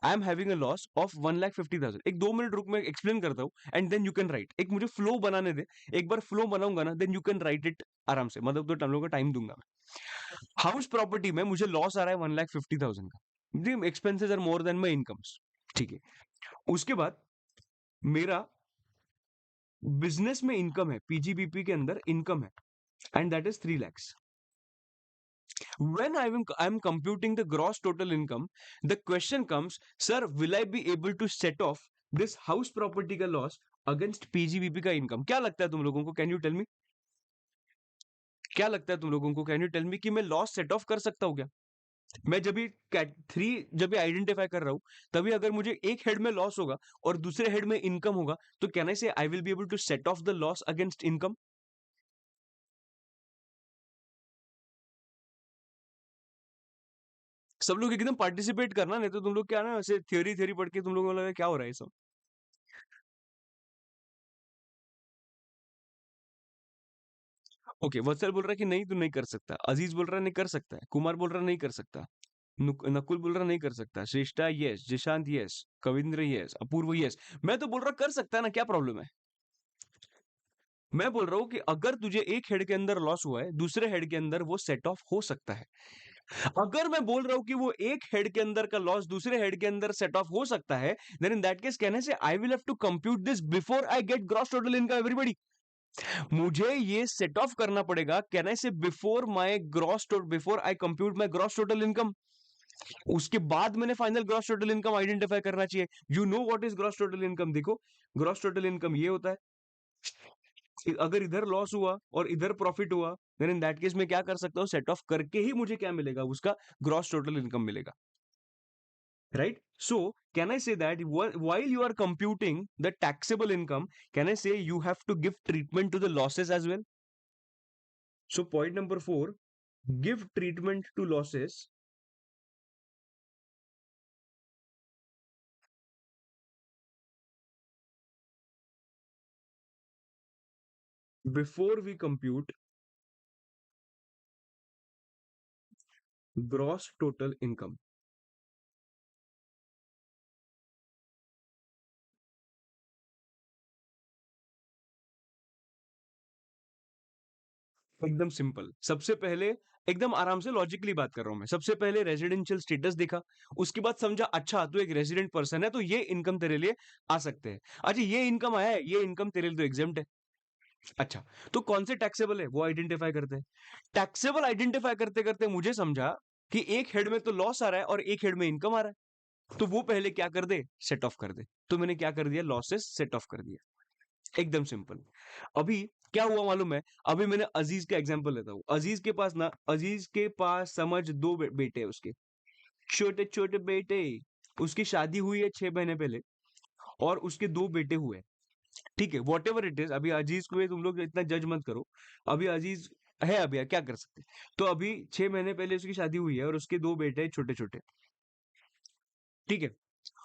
I am having a loss of 1,50,000। एक 2 मिनट रुक, मैं एक्सप्लेन करता हूँ and then you can write. एक मुझे फ्लो बनाने दे, एक बार फ्लो बनाऊंगा ना, then you can write it आराम से। मतलब तो हम लोग का टाइम दूंगा मैं। हाउस प्रॉपर्टी में मुझे लॉस आ रहा है 1,50,000 का। Expenses are more than my incomes, ठीक है। उसके बाद मेरा बिजनेस में इनकम है, पीजीबीपी के अंदर इनकम है, and that is 3 lakhs। When I'm computing the gross total income, the question comes, sir, will I be able to set off this house property का loss against PGBP का income? क्या लगता है तुम लोगों को? Can you tell me? क्या लगता है तुम लोगों को? Can you tell me कि मैं लॉस सेट ऑफ कर सकता हूँ क्या? मैं जब भी थ्री जब भी आइडेंटिफाई कर रहा हूं, तभी अगर मुझे एक हेड में लॉस होगा और दूसरे हेड में इनकम होगा, तो can I say I will be able to set off the loss against income? सब लोग एकदम पार्टिसिपेट करना, नहीं तो तुम लोग क्या ना ऐसे थ्योरी थ्योरी पढ़ के तुम लोगों को लगा क्या हो रहा है सब। ओके, वत्सल बोल रहा है कि नहीं तू नहीं कर सकता, अजीज बोल रहा है नहीं कर सकता है, कुमार बोल रहा है नहीं कर सकता, नकुल बोल रहा नहीं कर सकता, श्रेष्ठा yes, Jishant yes, Kavindra yes, अपूर्व यस। मैं तो बोल रहा कर सकता है ना, क्या प्रॉब्लम है? मैं बोल रहा हूं कि अगर तुझे एक हेड के अंदर लॉस हुआ है, दूसरे हेड के अंदर वो सेट ऑफ हो सकता है। अगर मैं बोल रहा हूं कि वो एक हेड के अंदर का लॉस दूसरे हेड के अंदर सेट ऑफ हो सकता है, देन इन दैट केस कहने से I will have to compute this before I get gross total income everybody. मुझे ये सेट ऑफ करना पड़ेगा, can I say before my gross total, before I compute my gross total income. उसके बाद मैंने final gross total income identify करना चाहिए। You know what is gross total income? देखो, ग्रॉस टोटल इनकम ये होता है, अगर इधर लॉस हुआ और इधर प्रॉफिट हुआ, देन इन दैट केस मैं क्या कर सकता हूं, सेट ऑफ करके ही मुझे क्या मिलेगा, उसका ग्रॉस टोटल इनकम मिलेगा, right? So can I say that while you are computing the taxable income, can I say you have to give treatment to the losses as well? So point number 4, give treatment to losses before we compute gross total income। एकदम सिंपल। सबसे पहले एकदम आराम से लॉजिकली बात कर रहा हूं मैं। सबसे पहले रेजिडेंशियल स्टेटस देखा, उसके बाद समझा अच्छा तू एक रेजिडेंट पर्सन है, तो ये इनकम तेरे लिए आ सकते हैं। अच्छा ये इनकम आया है, ये इनकम तेरे लिए तो एग्जेम्प्ट है। अच्छा, तो कौन से टैक्सेबल है वो आइडेंटिफाई करते हैं। टैक्सेबल आइडेंटिफाई करते करते मुझे समझा कि एक हेड में तो लॉस आ रहा है और एक हेड में इनकम आ रहा है, तो वो पहले क्या कर दे, सेट ऑफ कर दे। तो मैंने क्या कर दिया, लॉसेस सेट ऑफ कर दिया। एकदम सिंपल। अभी क्या हुआ मालूम है? अभी मैंने अजीज का एग्जांपल लेता हूं। अजीज के पास ना, अजीज के पास समझ दो बेटे हैं उसके, छोटे छोटे बेटे। उसकी शादी हुई है 6 महीने पहले और उसके 2 बेटे हुए। ठीक है, वॉट एवर इट इज। अभी अजीज को भी तुम लोग इतना जज मत करो। अभी अजीज है, अभी क्या कर सकते हैं। तो अभी 6 महीने पहले उसकी शादी हुई है और उसके 2 बेटे छोटे छोटे। ठीक है,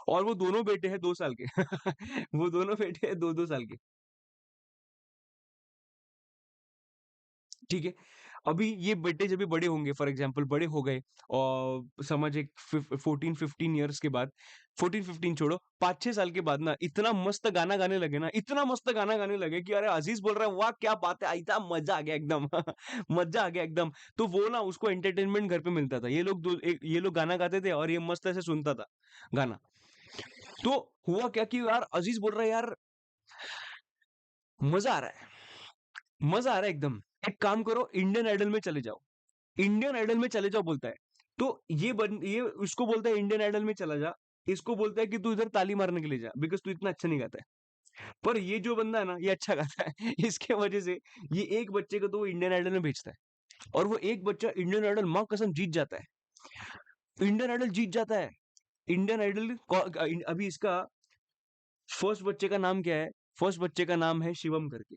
और वो दोनों बेटे हैं 2 साल के। वो दोनों बेटे हैं 2-2 साल के। ठीक है, अभी ये बेटे जब भी बड़े होंगे, फॉर एग्जांपल बड़े हो गए और समझ एक 14-15 ईयर्स के बाद, 14-15 छोड़ो, 5-6 साल के बाद ना इतना मस्त गाना गाने लगे ना, इतना मस्त गाना गाने लगे कि अरे अजीज बोल रहा है वाह क्या बात है, इतना मजा आ गया एकदम। मजा आ गया एकदम। तो वो ना उसको एंटरटेनमेंट घर पे मिलता था। ये लोग गाना गाते थे और ये मस्त ऐसे सुनता था गाना। तो हुआ क्या कि यार अजीज बोल रहा है यार मजा आ रहा है, मजा आ रहा है एकदम। एक काम करो, इंडियन आइडल में चले जाओ, इंडियन आइडल में चले जाओ बोलता है। तो ये उसको बोलता है इंडियन आइडल में चला जा, इसको बोलता है कि तू इधर ताली मारने के लिए जा, बिकॉज तू इतना अच्छा नहीं गाता है। पर ये जो बंदा है ना, ये अच्छा गाता है। इसके वजह से ये एक बच्चे को तो वो इंडियन आइडल में भेजता है, और वो एक बच्चा इंडियन आइडल माँ कसम जीत जाता है। इंडियन आइडल जीत जाता है। इंडियन आइडल अभी इसका फर्स्ट बच्चे का नाम क्या है? फर्स्ट बच्चे का नाम है शिवम करके।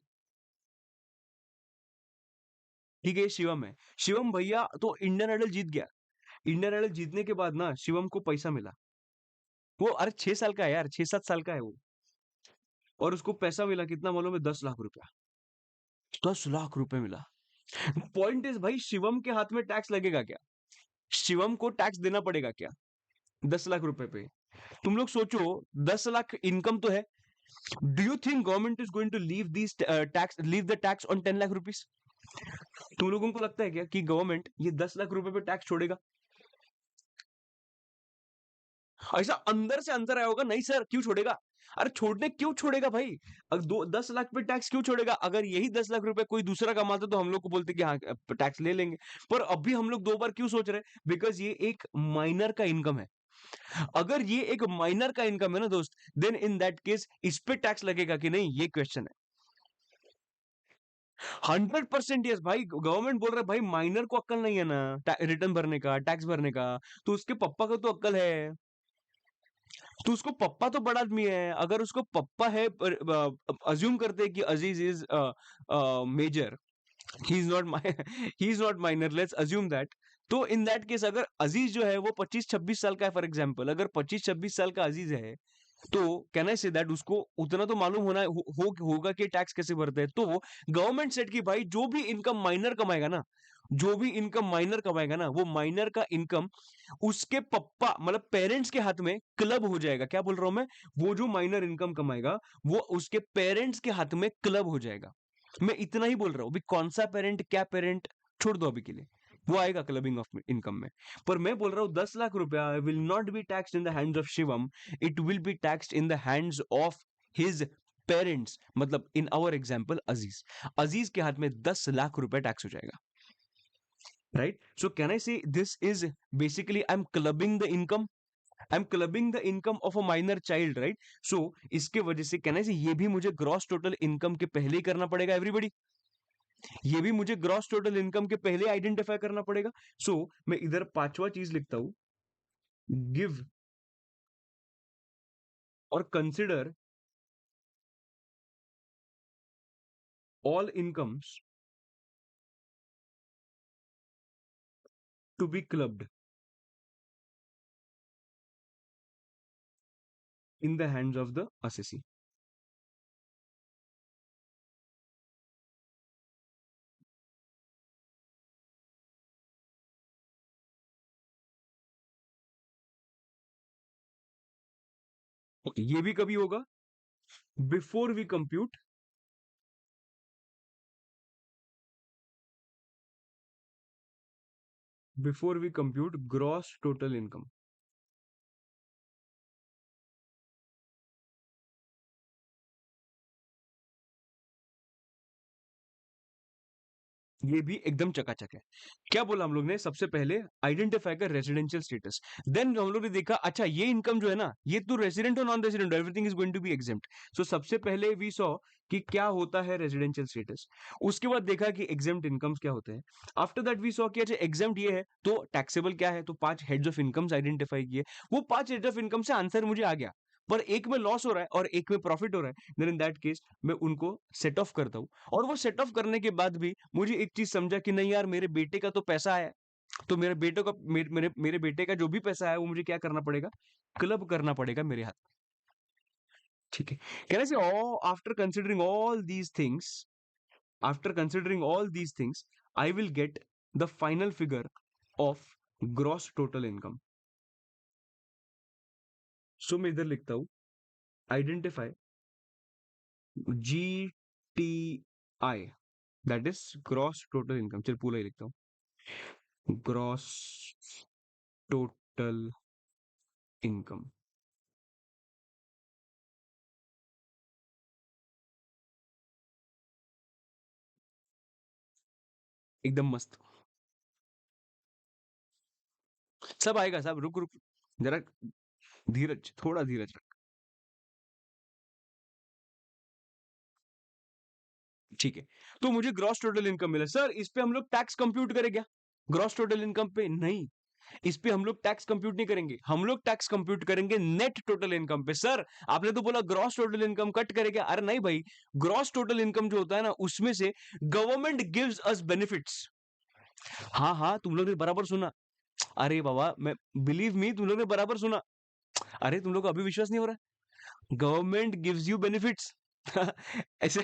ठीक है, शिवम है। शिवम भैया तो इंडियन आइडल जीत गया। इंडियन आइडल जीतने के बाद ना शिवम को पैसा मिला। वो अरे 6 साल का है यार, 6-7 साल का है वो। और उसको पैसा मिला कितना मालूम है? 10 लाख रुपया। 10 लाख रुपए मिला। पॉइंट इज भाई, शिवम के हाथ में टैक्स लगेगा क्या? शिवम को टैक्स देना पड़ेगा क्या 10 लाख रुपए पे? तुम लोग सोचो, 10 लाख इनकम तो है। Do you think government is going to leave the tax on 10 lakh rupees? तुम लोगों को लगता है क्या कि गवर्नमेंट ये 10 लाख रुपए पे टैक्स छोड़ेगा? ऐसा अंदर से आंसर आया होगा, नहीं सर क्यों छोड़ेगा। अरे छोड़ने क्यों छोड़ेगा भाई? अगर 10 लाख पे टैक्स क्यों छोड़ेगा? अगर यही 10 लाख रुपए कोई दूसरा कमाता तो हम लोग को बोलते कि हाँ टैक्स ले लेंगे। पर अभी हम लोग 2 बार क्यों सोच रहे? बिकॉज ये एक माइनर का इनकम है। अगर ये एक माइनर का इनकम है ना दोस्त, देन इन दैट केस इस पे टैक्स लगेगा कि नहीं, ये क्वेश्चन है। 100% यस भाई, गवर्नमेंट बोल रहा है भाई माइनर को अक्ल नहीं है ना रिटर्न भरने का, टैक्स भरने का, तो उसके पप्पा को तो अक्ल है। तो उसको पप्पा तो बड़ा आदमी है, अगर उसको पप्पा है, अज्यूम करते हैं कि Aziz is major, he is not he is not minor, let's assume that. तो इन दैट केस अगर अजीज जो है वो 25-26 साल का है, फॉर एग्जाम्पल अगर 25-26 साल का अजीज है, तो कैन आई से दैट उसको उतना तो मालूम होगा कि टैक्स कैसे भरते हैं। तो गवर्नमेंट सेट की भाई जो भी इनकम माइनर कमाएगा ना, जो भी इनकम माइनर कमाएगा ना, वो माइनर का इनकम उसके पप्पा मतलब पेरेंट्स के हाथ में क्लब हो जाएगा। क्या बोल रहा हूं मैं? वो जो माइनर इनकम कमाएगा वो उसके पेरेंट्स के हाथ में क्लब हो जाएगा। मैं इतना ही बोल रहा हूं। अभी कौन सा पेरेंट क्या पेरेंट छोड़ दो अभी के लिए, वो आएगा क्लबिंग ऑफ इनकम में। पर मैं बोल रहा हूं 10 लाख रुपया will not be taxed in the hands of Shivam, it will be taxed in the hands of his parents. मतलब इन आवर एग्जाम्पल अजीज, अजीज के हाथ में 10 लाख रुपए टैक्स हो जाएगा। Right? So can I say this is basically I'm clubbing the income? I'm clubbing the income of a minor child, right? So इसके वजह से can I say ये भी मुझे ग्रॉस टोटल इनकम के पहले ही करना पड़ेगा एवरीबॉडी। ये भी मुझे ग्रॉस टोटल इनकम के पहले आइडेंटिफाई करना पड़ेगा। सो मैं इधर पांचवा चीज लिखता हूं, गिव और consider all incomes to be clubbed in the hands of the assessee. Okay, ये भी कभी होगा before we compute gross total income. ये भी एकदम चकाचक है। क्या बोला हम लोग ने? सबसे पहले आइडेंटिफाई कर रेजिडेंशियल स्टेटस, देन हम लोग ने देखा अच्छा ये इनकम जो है ना, ये तो रेजिडेंट और non resident everything is going to be exempt. So सबसे पहले वी सॉ कि क्या होता है रेजिडेंशियल स्टेटस। उसके बाद देखा कि एग्जेम्प्ट इनकम्स क्या होते हैं। आफ्टर दैट वी सॉ कि अच्छा एग्जेम्प्ट ये है तो टैक्सेबल क्या है, तो 5 हेड्स ऑफ इनकम्स आइडेंटिफाई किए। वो 5 हेड्स ऑफ इनकम से आंसर मुझे आ गया, पर एक में लॉस हो रहा है और एक में प्रॉफिट हो रहा है। देन इन दैट केस मैं उनको सेट ऑफ करता हूं। और वो सेट ऑफ करने के बाद भी मुझे एक चीज समझा कि नहीं यार मेरे बेटे का तो पैसा आया, तो मेरे बेटे का मेरे बेटे का जो भी पैसा है वो मुझे क्या करना पड़ेगा? क्लब करना पड़ेगा मेरे हाथ। ठीक है। Can I say after considering all these things, after considering all these things I will get the final figure of gross total income. So मैं इधर लिखता हूं identify G T I, that is gross total income. चल पूरा ही लिखता हूं, ग्रॉस टोटल इनकम। एकदम मस्त, सब आएगा सब। रुक रुक जरा, धीरज, थोड़ा धीरज रख। ठीक है। तो मुझे ग्रॉस टोटल इनकम मिला। सर इस पे हम लोग टैक्स कंप्यूट करें क्या? ग्रॉस टोटल इनकम पे नहीं, इस पे हम लोग टैक्स कंप्यूट नहीं करेंगे। हम लोग टैक्स कंप्यूट करेंगे नेट टोटल इनकम पे। सर आपने तो बोला ग्रॉस टोटल इनकम कट करेंगे। अरे नहीं भाई, ग्रॉस टोटल इनकम जो होता है ना उसमें से गवर्नमेंट गिव्स अस बेनिफिट्स। हाँ हाँ, तुम लोग ने बराबर सुना। अरे बाबा, मैं बिलीव मी तुम लोग ने बराबर सुना। अरे तुम लोग को अभी विश्वास नहीं हो रहा? Government gives you benefits. ऐसे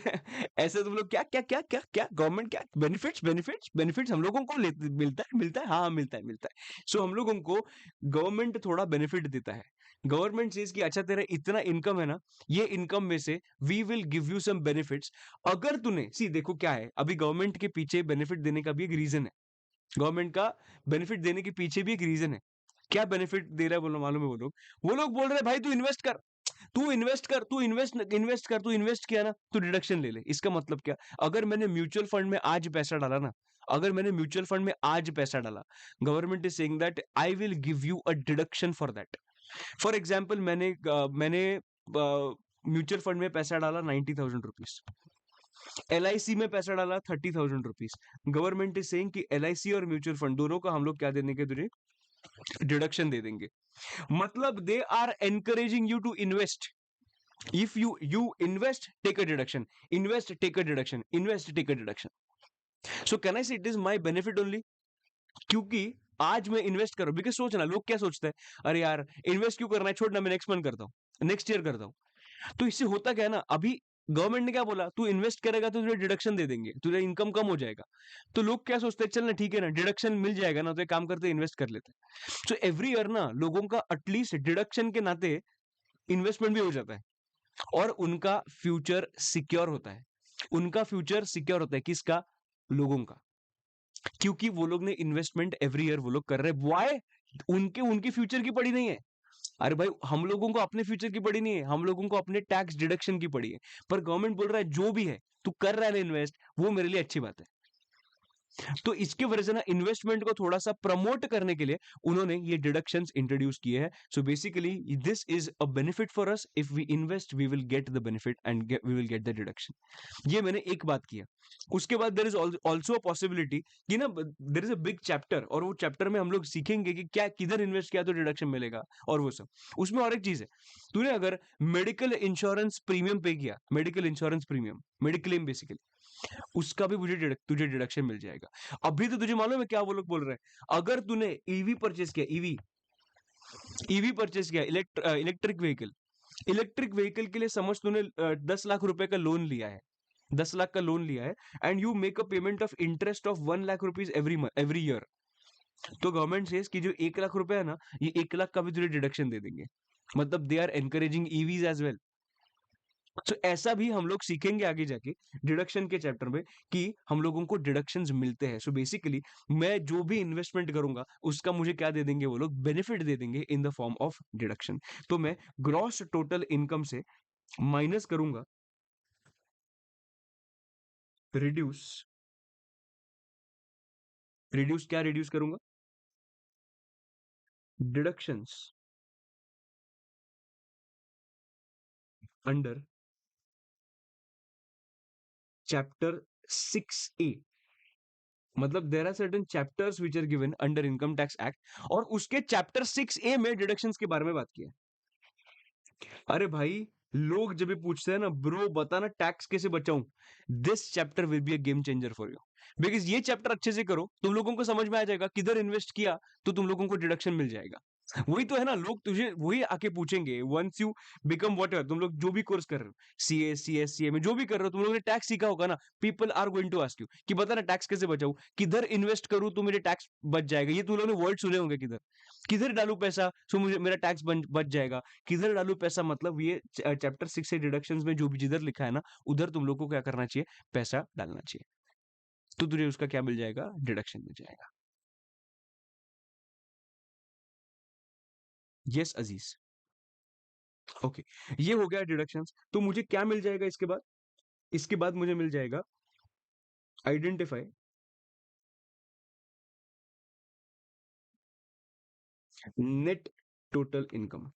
ऐसे तुम लोग क्या क्या क्या क्या क्या गवर्नमेंट क्या बेनिफिट्स बेनिफिट्स बेनिफिट्स हम लोगों को मिलता है, हाँ मिलता है मिलता है। सो हम लोगों को गवर्नमेंट थोड़ा बेनिफिट देता है। गवर्नमेंट सेज कि अच्छा तेरा इतना इनकम है ना, ये इनकम में से we will give you some benefits. अगर तूने सी देखो क्या है, अभी गवर्नमेंट के पीछे बेनिफिट देने का भी एक रीजन है। गवर्नमेंट का बेनिफिट देने के पीछे भी एक रीजन है। क्या बेनिफिट दे रहा है बोलो मालूम है? वो लोग बोल रहे हैं भाई तू इन्वेस्ट कर, तू इन्वेस्ट कर, तू इन्वेस्ट कर, तू इन्वेस्ट किया ना तू डिडक्शन ले ले। इसका मतलब क्या? अगर मैंने म्यूचुअल फंड में आज पैसा डाला ना, अगर मैंने म्यूचुअल फंड में आज पैसा डाला, government is saying that I will give you a deduction for that. For example मैंने म्यूचुअल फंड में पैसा डाला 90,000 रुपीज, LIC में पैसा डाला 30,000 रुपीज। गवर्नमेंट इज सेइंग कि LIC और म्यूचुअल फंड दोनों का हम लोग क्या देने के तुझे डिडक्शन दे देंगे। मतलब they are encouraging you to invest. If you invest, take a deduction. Invest, take a deduction. Invest, take a deduction. So can I say it is my benefit only? क्योंकि आज मैं इन्वेस्ट कर रहा हूं। बिकॉज सोचना लोग क्या सोचते हैं, अरे यार इन्वेस्ट क्यों करना है, छोड़ना मैं नेक्स्ट मंथ करता हूँ, नेक्स्ट ईयर करता हूँ। तो इससे होता क्या है ना, अभी गवर्नमेंट ने क्या बोला, तू इन्वेस्ट करेगा तो तुझे डिडक्शन दे देंगे, तुझे इनकम कम हो जाएगा। तो लोग क्या सोचते हैं, चल ना ठीक है ना डिडक्शन मिल जाएगा ना, तो एक काम करते इन्वेस्ट कर लेते हैं। सो एवरी ईयर ना लोगों का एटलीस्ट डिडक्शन के नाते इन्वेस्टमेंट भी हो जाता है, और उनका फ्यूचर सिक्योर होता है। उनका फ्यूचर सिक्योर होता है किसका? लोगों का। क्योंकि वो लोग ने इन्वेस्टमेंट एवरी ईयर वो लोग कर रहे हैं। व्हाई? उनके उनकी फ्यूचर की पड़ी नहीं है। अरे भाई हम लोगों को अपने फ्यूचर की पड़ी नहीं है, हम लोगों को अपने टैक्स डिडक्शन की पड़ी है। पर गवर्नमेंट बोल रहा है जो भी है तू कर रहा है इन्वेस्ट, वो मेरे लिए अच्छी बात है। तो इसके वजह से ना इन्वेस्टमेंट को थोड़ा सा प्रमोट करने के लिए उन्होंने ये डिडक्शंस इंट्रोड्यूस किए हैं। So basically this is a benefit for us, if we invest we will get the benefit and we will get the deduction. ये मैंने एक बात किया। उसके बाद there is also a possibility कि ना there is a big chapter, और वो चैप्टर में हम लोग सीखेंगे कि क्या किधर इन्वेस्ट किया तो डिडक्शन मिलेगा और वो सब। उसमें और एक चीज है, तूने अगर मेडिकल इंश्योरेंस प्रीमियम पे किया, medical insurance premium mediclaim basically, उसका भी तुझे डिडक्शन मिल जाएगा। अभी तो तुझे मालूम है क्या वो लोग बोल रहे हैं, अगर तूने ईवी परचेस किया, ईवी परचेस किया, इलेक्ट्रिक व्हीकल, इलेक्ट्रिक व्हीकल के लिए समझ तूने 10 लाख रुपए का लोन लिया है, 10 लाख का लोन लिया है, and you make a payment of interest of 1 lakh rupees every year. तो गवर्नमेंट सेज कि जो 1 लाख रुपए है ना, ये 1 लाख का भी तुझे डिडक्शन दे देंगे। मतलब they are encouraging EVs as well. तो ऐसा भी हम लोग सीखेंगे आगे जाके डिडक्शन के चैप्टर में, कि हम लोगों को डिडक्शंस मिलते हैं। सो बेसिकली मैं जो भी इन्वेस्टमेंट करूंगा उसका मुझे क्या दे देंगे वो लोग, बेनिफिट दे देंगे in the form of deduction. तो मैं ग्रॉस टोटल इनकम से माइनस करूंगा, रिड्यूस, रिड्यूस क्या रिड्यूस करूंगा? Deductions under chapter 6A। मतलब there are certain chapters which are given under income tax act, और उसके चैप्टर 6A में डिडक्शंस के बारे में बात किया। अरे भाई लोग जब भी पूछते हैं ना, ब्रो बता ना टैक्स कैसे बचाऊं, this chapter will be a game changer for you. Because ये चैप्टर अच्छे से करो, तुम लोगों को समझ में आ जाएगा किधर इन्वेस्ट किया तो तुम लोगों को डिडक्शन मिल जाएगा। वही तो है ना, लोग तुझे वही आके पूछेंगे once you become whatever, तुम लोग जो भी कोर्स कर रहे हो, CA CS CA में जो भी कर रहे हो, तुम लोगों ने टैक्स सीखा होगा ना, people are going to ask you कि बता ना टैक्स कैसे बचाऊं, किधर इन्वेस्ट करूं तो मेरे टैक्स बच जाएगा। ये तुम लोगों ने वर्ड सुने होंगे, किधर किधर डालू पैसा तो मुझे मेरा टैक्स बच जाएगा। किधर डालू पैसा मतलब ये चैप्टर 6 से डिडक्शंस में जो भी जिधर लिखा है ना, उधर तुम लोग को क्या करना चाहिए, पैसा डालना चाहिए। तो तुझे उसका क्या मिल जाएगा, डिडक्शन मिल जाएगा। यस अजीज। ओके, ये हो गया डिडक्शंस। तो मुझे क्या मिल जाएगा इसके बाद? इसके बाद मुझे मिल जाएगा आइडेंटिफाई नेट टोटल इनकम।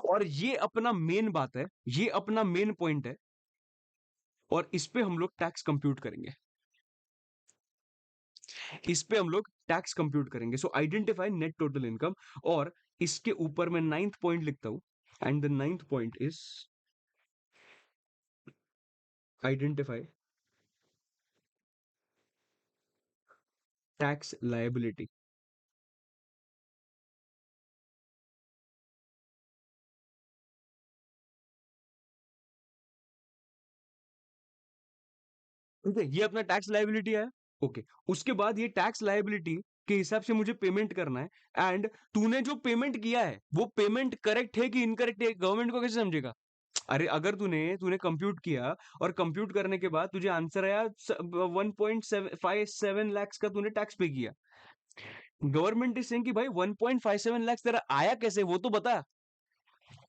और ये अपना मेन बात है, ये अपना मेन पॉइंट है, और इस पे हम लोग टैक्स कंप्यूट करेंगे, इस पे हम लोग टैक्स कंप्यूट करेंगे। सो आइडेंटिफाई नेट टोटल इनकम, और इसके ऊपर मैं 9th पॉइंट लिखता हूं, and the 9th point is identify tax liability. ठीक है, ये अपना टैक्स लायबिलिटी है। ओके, उसके बाद ये टैक्स लायबिलिटी के हिसाब से मुझे पेमेंट करना है, एंड तूने जो पेमेंट किया है वो पेमेंट करेक्ट है कि इनकरेक्ट है, गवर्नमेंट को कैसे समझेगा? अरे अगर तूने तूने कंप्यूट किया और कंप्यूट करने के बाद तुझे आंसर आया 1.57 लाख का, तूने टैक्स पे किया। गवर्नमेंट इज सेइंग कि भाई 1.57 लाख तेरा आया कैसे, वो तो बता।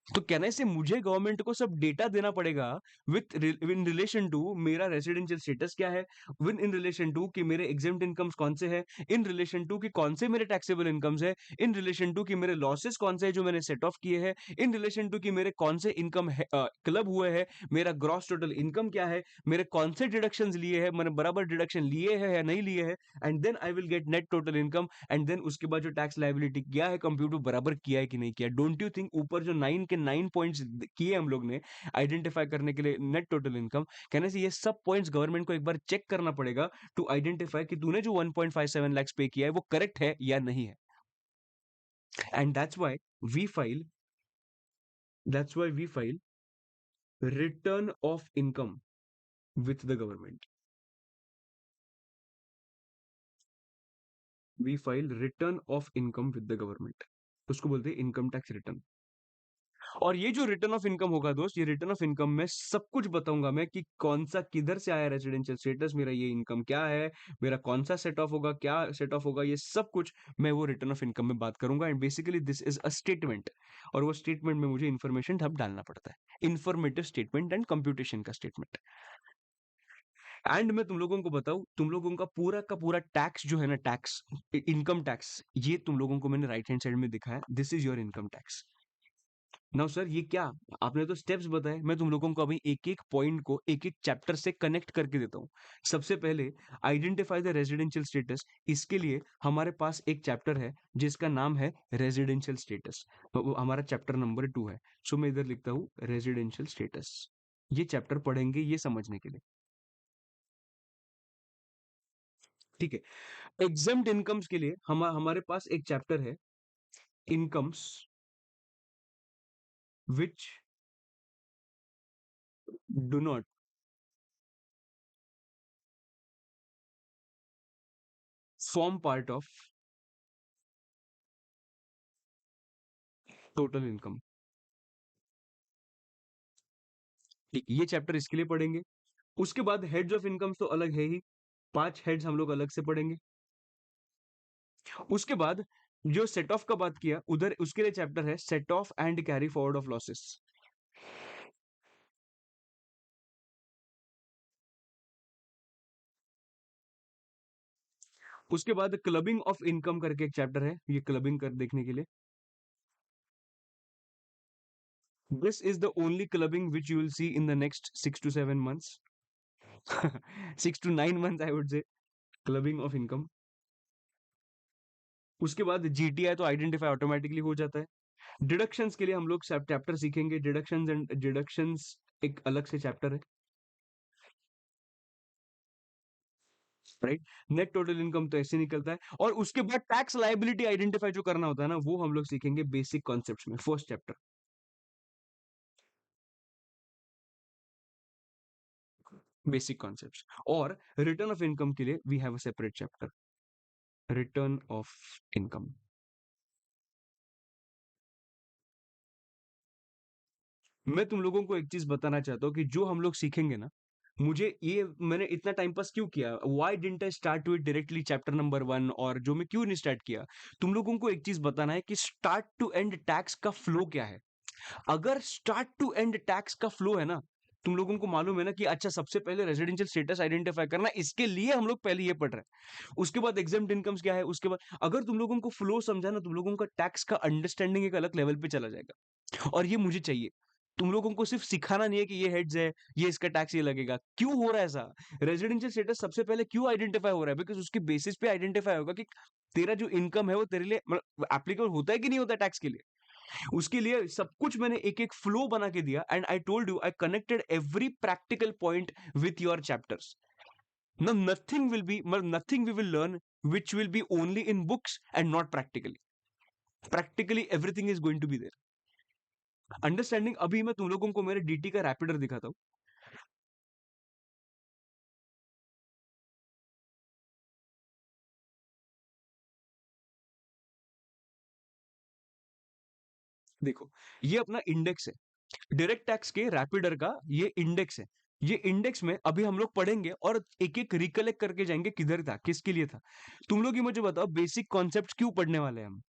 तो कहने से मुझे गवर्नमेंट को सब डेटा देना पड़ेगा विथ इन रिलेशन टू मेरा रेजिडेंशियल स्टेटस क्या है, विन इन रिलेशन टू कि मेरे एग्जेम्प्ट इनकम्स कौन से हैं, इन रिलेशन टू कि कौन से मेरे टैक्सेबल इनकम्स है, इन रिलेशन टू कि मेरे लॉसेस कौन से हैं जो मैंने सेट ऑफ किए हैं, इन रिलेशन टू कि मेरे कौन से इनकम क्लब हुए हैं, मेरा ग्रॉस टोटल इनकम क्या है, मेरे कौन से डिडक्शंस लिए हैं, मैंने बराबर डिडक्शन लिए हैं या नहीं लिए हैं, and then I will get net total income, and then उसके बाद जो टैक्स लायबिलिटी किया है कंप्यूटर बराबर किया है कि नहीं किया। डोंट यू थिंक ऊपर जो 9 पॉइंट्स किए हम लोग ने आइडेंटिफाई करने के लिए नेट टोटल इनकम, कहने से ये सब पॉइंट्स गवर्नमेंट को एक बार चेक करना पड़ेगा टू आइडेंटिफाई कि तूने जो 1.57 लाख पे किया है वो करेक्ट है या नहीं है। And we file that's why we file return of income with the government. We file return of income with the government, उसको बोलते हैं इनकम टैक्स रिटर्न। और ये जो रिटर्न ऑफ इनकम होगा दोस्त, ये रिटर्न ऑफ इनकम में सब कुछ बताऊंगा मैं कि कौन सा किधर से आया रेजिडेंशियल स्टेटस, मेरा ये इनकम क्या है, मेरा कौन सा सेट ऑफ होगा, क्या सेट ऑफ होगा, ये सब कुछ मैं वो रिटर्न ऑफ इनकम में बात करूंगा। And basically this is a statement, और वो स्टेटमेंट में मुझे इन्फॉर्मेशन सब डालना पड़ता है, इन्फॉर्मेटिव स्टेटमेंट एंड कंप्यूटेशन का स्टेटमेंट। एंड मैं तुम लोगों को बताऊं, तुम लोगों का पूरा टैक्स जो है ना, टैक्स, इनकम टैक्स, ये तुम लोगों को मैंने राइट हैंड साइड में दिखाया, this is your income tax. Now sir ये क्या, आपने तो स्टेप्स बताए, मैं तुम लोगों को अभी एक एक पॉइंट को एक एक चैप्टर से कनेक्ट करके देता हूँ। सबसे पहले आइडेंटिफाई द रेजिडेंशियल स्टेटस, इसके लिए हमारे पास एक चैप्टर है जिसका नाम है रेजिडेंशियल स्टेटस, तो वो हमारा चैप्टर नंबर 2 है। सो मैं इधर लिखता हूँ रेजिडेंशियल स्टेटस, ये चैप्टर पढ़ेंगे ये समझने के लिए। ठीक है, एग्जेम्प्ट इनकम्स के लिए हमारे पास एक चैप्टर है, incomes which do not form part of total income. ठीक, ये चैप्टर इसके लिए पढ़ेंगे। उसके बाद हेड्स ऑफ इनकम्स तो अलग है ही, 5 हेड्स हम लोग अलग से पढ़ेंगे। उसके बाद जो सेट ऑफ का बात किया उधर, उसके लिए चैप्टर है set off and carry forward of losses. उसके बाद क्लबिंग ऑफ इनकम करके एक चैप्टर है, ये क्लबिंग कर देखने के लिए। This is the only clubbing which you will see in the next 6 to 7 months, 6 to 9 months I would say, clubbing of income. उसके बाद जीटीआई तो आइडेंटिफाई ऑटोमेटिकली हो जाता है। डिडक्शंस के लिए हम लोग चैप्टर सीखेंगे, डिडक्शंस एंड डिडक्शंस एक अलग से चैप्टर है, राइट। नेट टोटल इनकम तो ऐसे निकलता है। और उसके बाद टैक्स लायबिलिटी आइडेंटिफाई जो करना होता है ना, वो हम लोग सीखेंगे बेसिक कॉन्सेप्ट्स में, फर्स्ट चैप्टर, बेसिक कॉन्सेप्ट्स। और रिटर्न ऑफ इनकम के लिए we have a separate chapter, return of income. मैं तुम लोगों को एक चीज बताना चाहता हूँ कि जो हम लोग सीखेंगे ना, मुझे ये, मैंने इतना टाइम पास क्यों किया, why didn't I start with directly chapter number 1, और जो मैं क्यों नहीं स्टार्ट किया, तुम लोगों को एक चीज बताना है कि स्टार्ट टू एंड टैक्स का फ्लो क्या है। अगर स्टार्ट टू एंड टैक्स का फ्लो है ना, तुम लोगों को मालूम है ना कि अच्छा सबसे पहले रेजिडेंशियल स्टेटस आइडेंटिफाई करना, इसके लिए हम लोग पहले ये पढ़ रहे हैं। उसके बाद एग्जेम्प्ट इनकम्स क्या है, उसके बाद अगर तुम लोगों को फ्लो समझा ना, तुम लोगों का टैक्स का अंडरस्टैंडिंग एक अलग लेवल पे चला जाएगा। और ये मुझे चाहिए, तुम लोगों को सिर्फ सिखाना नहीं है कि ये हेड्स है, ये इसका टैक्स ये लगेगा, क्यों हो रहा है ऐसा। रेजिडेंशियल स्टेटस सबसे पहले क्यों आइडेंटिफाई हो रहा है, बिकॉज उसके बेसिस पे आइडेंटिफाई होगा कि तेरा जो इनकम है वो तेरे लिए मतलब एप्लीकेबल होता है कि नहीं होता टैक्स के लिए। उसके लिए सब कुछ मैंने एक एक फ्लो बना के दिया, and I told you I connected every practical point with your chapters. Now nothing we will learn which will be only in books and not practically. Practically everything is going to be there. Understanding. अभी मैं तुम लोगों को मेरे डीटी का रैपिडर दिखाता हूँ. देखो, ये अपना इंडेक्स है. डायरेक्ट टैक्स के रैपिडर का ये इंडेक्स है. ये इंडेक्स में अभी हम लोग पढ़ेंगे और एक एक रिकलेक्ट करके जाएंगे किधर था, किसके लिए था. तुम लोग ही मुझे बताओ बेसिक कॉन्सेप्ट क्यों पढ़ने वाले हैं हम.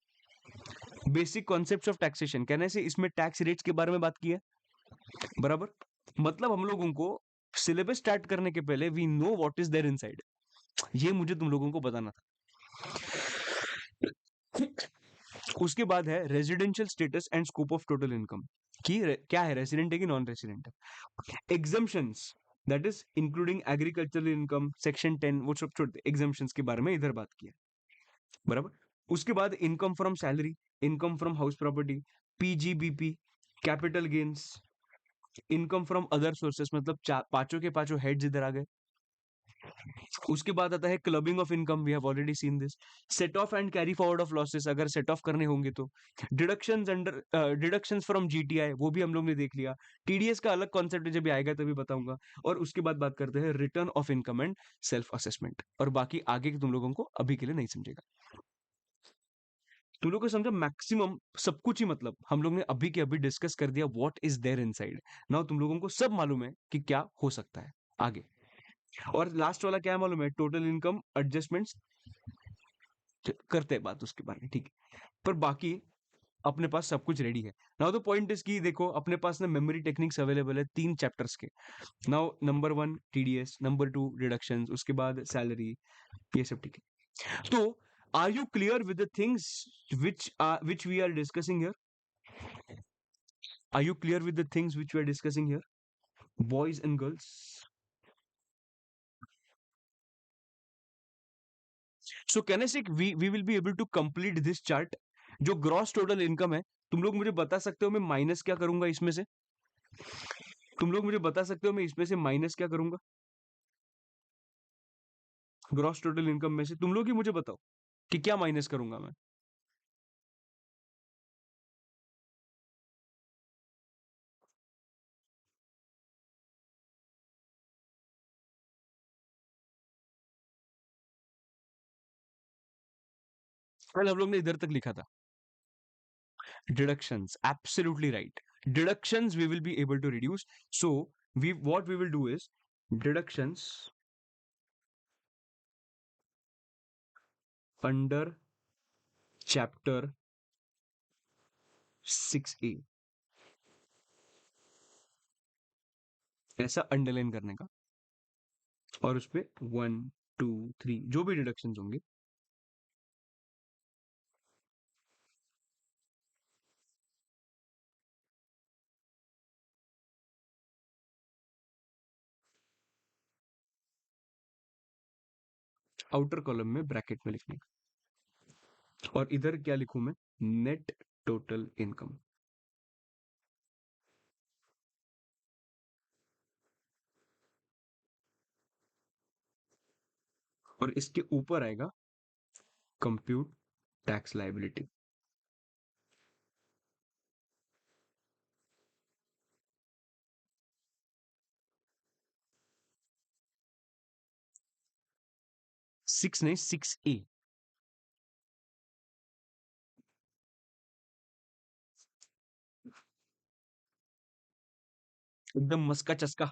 बेसिक कॉन्सेप्ट ऑफ टैक्सेशन कहने से इसमें टैक्स रेट्स के बारे में बात की है, बराबर. मतलब हम लोगों को सिलेबस स्टार्ट करने के पहले we know what is there inside. ये मुझे तुम लोगों को बताना था. उसके बाद है residential status and scope of total income. कि क्या है, रेसिडेंट है कि नॉन रेसिडेंट है. Exemptions, that is including agricultural income, section 10, वो सब छोड़ दे. एग्जाम्पशंस के बारे में इधर बात की है, बराबर. उसके बाद income from salary, income from house property, PGBP, capital gains, income from other sources, मतलब पांचों के पांचों हेड्स इधर आ गए. उसके बाद आता है clubbing of income, we have already seen this. Set off and carry forward of losses, अगर सेट ऑफ करने होंगे तो. Deductions under deductions from GTI, वो भी हम लोग ने देख लिया. टीडीएस का अलग कॉन्सेप्ट है, जब भी आएगा तभी बताऊंगा. और उसके बाद बात करते हैं return of income and self assessment. और बाकी आगे के तुम लोगों को अभी के लिए नहीं समझेगा. तुम लोग को समझा मैक्सिमम सब कुछ ही. मतलब हम लोग ने अभी के अभी डिस्कस कर दिया what is there inside. Now तुम लोगों को सब मालूम है कि क्या हो सकता है आगे. और लास्ट वाला क्या है मालूम है, टोटल इनकम एडजस्टमेंट्स. करते हैं बात उसके बारे में, ठीक है. पर बाकी अपने पास सब कुछ रेडी है. नाउ द पॉइंट इज कि देखो अपने पास ना मेमोरी टेक्निक्स अवेलेबल है 3 चैप्टर्स के. Now number 1 TDS, number 2 deductions, उसके बाद सैलरी, ये सब ठीक है. तो are you clear with the things which we are discussing here? Are you clear with the things which we are discussing here, boys and girls? So can I say we will be able to complete this chart. जो ग्रॉस टोटल इनकम है, तुम लोग मुझे बता सकते हो मैं माइनस क्या करूंगा इसमें से. तुम लोग मुझे बता सकते हो मैं इसमें से माइनस क्या करूंगा. ग्रॉस टोटल इनकम में से तुम लोग ही मुझे बताओ कि क्या माइनस करूंगा मैं. कल हम लोग ने इधर तक लिखा था deductions. Absolutely right. Deductions we will be able to reduce. So what we will do is deductions under chapter 6A, ऐसा अंडरलाइन करने का. और उस पे 1 2 3 जो भी डिडक्शंस होंगे, आउटर कॉलम में ब्रैकेट में लिखने का. और इधर क्या लिखूं मैं, नेट टोटल इनकम. और इसके ऊपर आएगा कंप्यूट टैक्स लायबिलिटी. सिक्स नहीं, 6A. एकदम मस्का चस्का.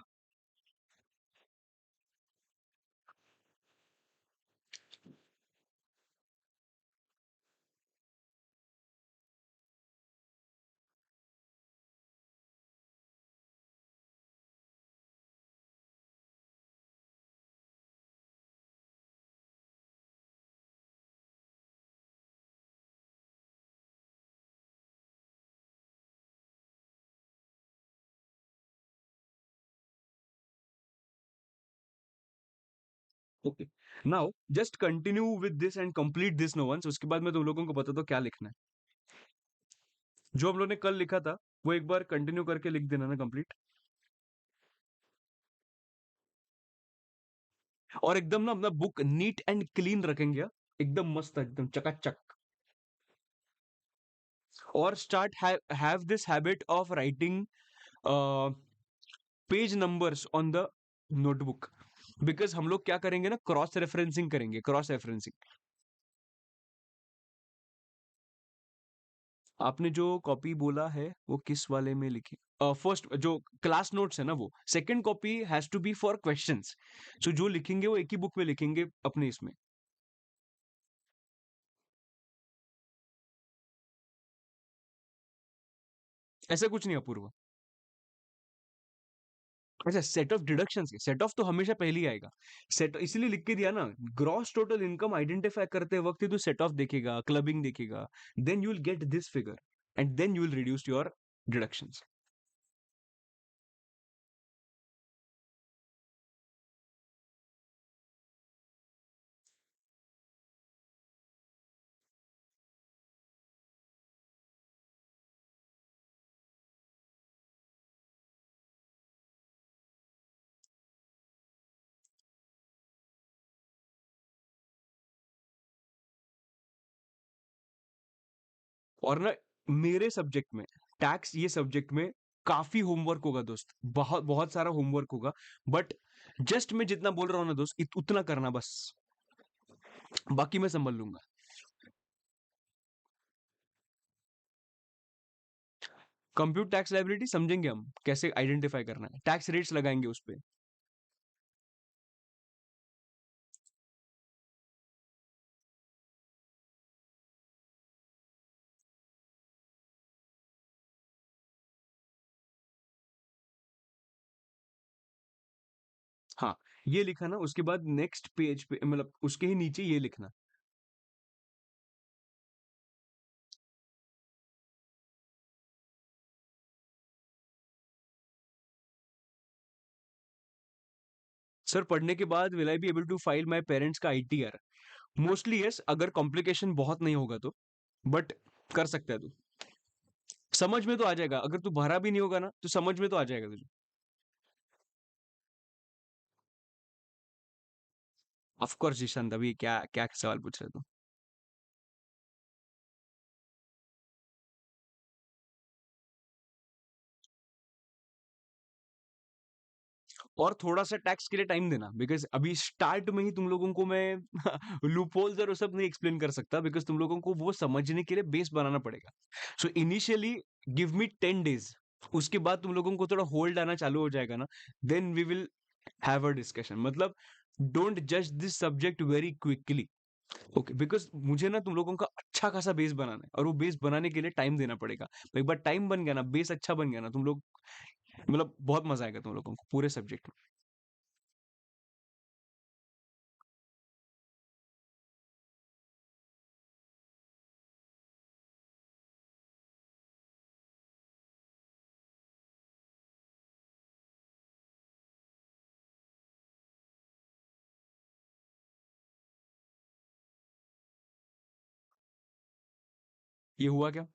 Okay, now just continue with this and complete this no once. उसके बाद मैं तुम लोगों को बता दो क्या लिखना है. जो हम लोग ने कल लिखा था वो एक बार कंटिन्यू करके लिख देना ना कंप्लीट। और एकदम ना अपना बुक नीट एंड क्लीन रखेंगे हाँ? एकदम मस्त एकदम चकाचक। और start have this habit of writing page numbers on the notebook. Because हम लोग क्या करेंगे ना, क्रॉस रेफरेंसिंग करेंगे, क्रॉस रेफरेंसिंग। आपने जो कॉपी बोला है वो किस वाले में लिखी? फर्स्ट जो क्लास नोट्स है ना, वो second copy has to be for questions. So जो लिखेंगे वो एक ही बुक में लिखेंगे अपने इसमें। ऐसा कुछ नहीं अपूर्व। अच्छा, set of deductions, set of तो हमेशा पहले ही आएगा। सेट इसलिए लिख के दिया ना, ग्रॉस टोटल इनकम आइडेंटिफाई करते वक्त ही तो सेट ऑफ देखेगा, क्लबिंग देखेगा, then you will get this figure and then you will reduce your deductions. और ना मेरे सब्जेक्ट में, टैक्स ये सब्जेक्ट में काफी होमवर्क होगा दोस्त, बहुत बहुत सारा होमवर्क होगा। बट जस्ट मैं जितना बोल रहा हूँ ना दोस्त, उतना करना बस, बाकी मैं संभल लूंगा। कंप्यूट टैक्स लाइबिलिटी समझेंगे हम कैसे आइडेंटिफाई करना है, टैक्स रेट्स लगाएंगे उस पे। हाँ, ये लिखा ना, उसके बाद नेक्स्ट पेज पे मतलब उसके ही नीचे ये लिखना। सर पढ़ने के बाद will I be able to file my parents का आईटीआर? मोस्टली यस, अगर कॉम्प्लिकेशन बहुत नहीं होगा तो। बट कर सकता है तू, समझ में तो आ जाएगा, अगर तू भरा भी नहीं होगा ना तो समझ में तो आ जाएगा तुझे। ऑफ कोर्स जिशांत, अभी क्या क्या सवाल पूछ रहे तू? और थोड़ा सा टैक्स के लिए टाइम देना, बिकॉज अभी स्टार्ट में ही तुम लोगों को मैं लूपहोल्स और वो सब नहीं एक्सप्लेन कर सकता, बिकॉज तुम लोगों को वो समझने के लिए बेस बनाना पड़ेगा। So initially give me 10 days, उसके बाद तुम लोगों को थोड़ा होल्ड आना चालू हो जाएगा ना, then we will have a discussion. मतलब डोंट जज this subject very quickly, okay? Because मुझे ना तुम लोगों का अच्छा खासा बेस बनाना है, और वो बेस बनाने के लिए टाइम देना पड़ेगा। तो एक बार टाइम बन गया ना, बेस अच्छा बन गया ना, तुम लोग मतलब बहुत मजा आएगा तुम लोगों को पूरे सब्जेक्ट में। ये हुआ क्या?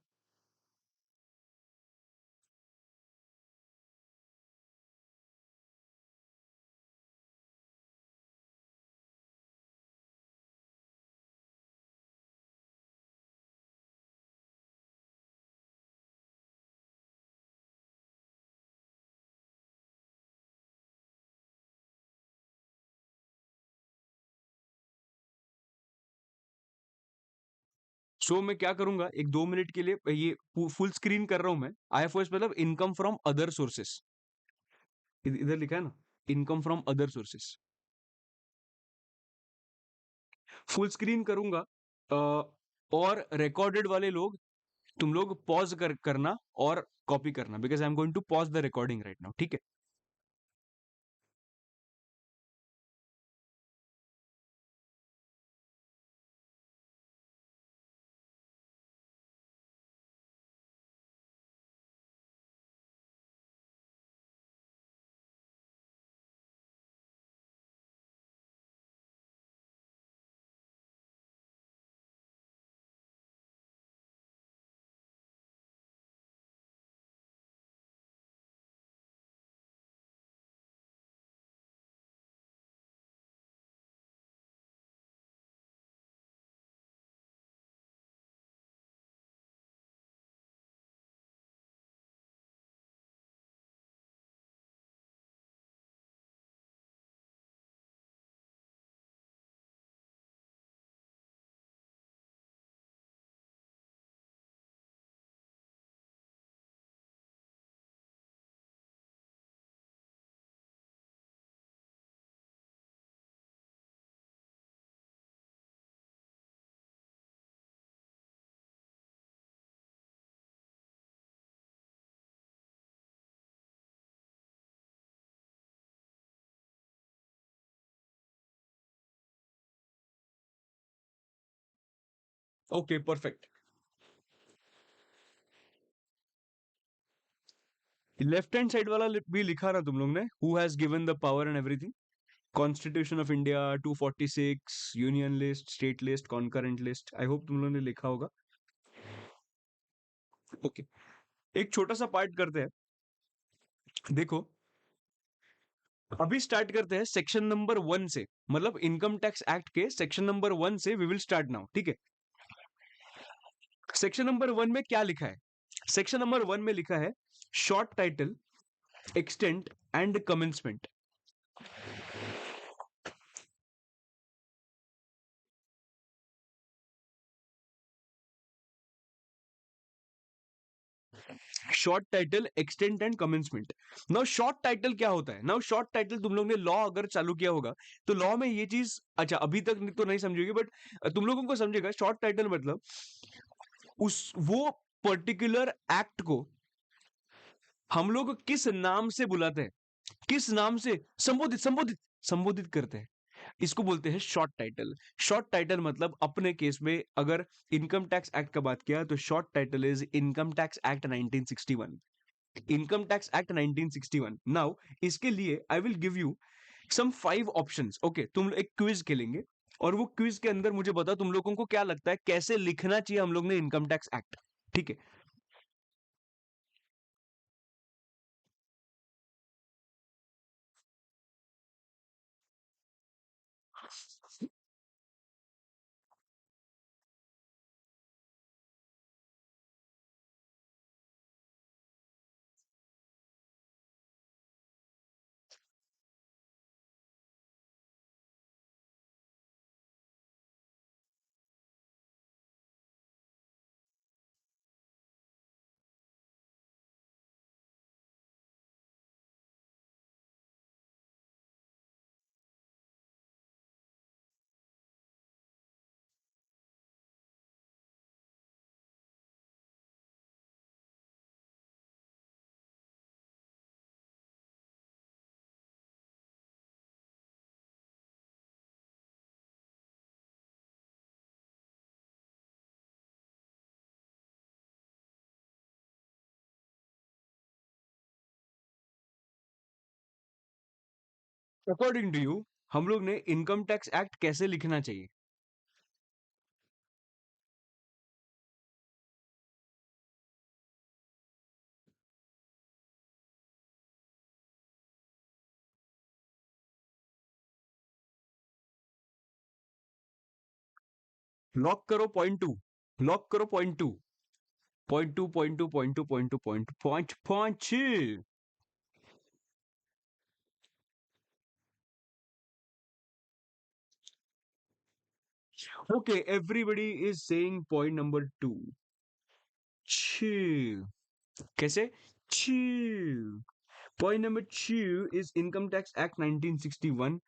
सो मैं क्या करूंगा, एक 2 मिनट के लिए ये फुल स्क्रीन कर रहा हूं मैं। आईएफओएस मतलब इनकम फ्रॉम अदर सोर्सेस, इधर लिखा है ना, income from other sources. Full screen करूंगा। और रिकॉर्डेड वाले लोग, तुम लोग पॉज करना और कॉपी करना, because I am going to pause the recording right now, ठीक है? Okay perfect. Left hand side वाला भी लिखा ना तुम लोग ने, who has given the power and everything. Constitution of India, 246, union list, state list, concurrent list. I hope तुम लोगों ने लिखा होगा। ओके, एक छोटा सा पार्ट करते हैं। देखो, अभी स्टार्ट करते हैं सेक्शन नंबर 1 से, मतलब इनकम टैक्स एक्ट के सेक्शन नंबर 1 से वी विल स्टार्ट नाउ, ठीक है। सेक्शन नंबर 1 में क्या लिखा है? सेक्शन नंबर 1 में लिखा है short title, extent and commencement. Short title, extent and commencement. Now short title क्या होता है? नाउ शॉर्ट टाइटल तुम लोग ने लॉ अगर चालू किया होगा तो लॉ में ये चीज, अच्छा अभी तक तो नहीं समझोगे बट तुम लोगों को समझेगा। शॉर्ट टाइटल मतलब उस वो पर्टिकुलर एक्ट को हम लोग किस नाम से बुलाते हैं, किस नाम से संबोधित संबोधित संबोधित करते हैं, इसको बोलते हैं शॉर्ट टाइटल। शॉर्ट टाइटल मतलब अपने केस में अगर इनकम टैक्स एक्ट का बात किया तो short title is income tax act 1961। Income tax act 1961। Now इसके लिए I will give you some 5 options. Okay, तुम एक क्विज खेलेंगे और वो क्विज के अंदर मुझे बताओ तुम लोगों को क्या लगता है कैसे लिखना चाहिए हम लोग ने इनकम टैक्स एक्ट, ठीक है। अकॉर्डिंग टू यू हम लोग ने इनकम टैक्स एक्ट कैसे लिखना चाहिए? लॉक करो पॉइंट टू, लॉक करो point two, point two, point two, point two, point two, point point point. Okay, everybody is saying point number 2। कैसे? Point number 2 is income tax act 1961।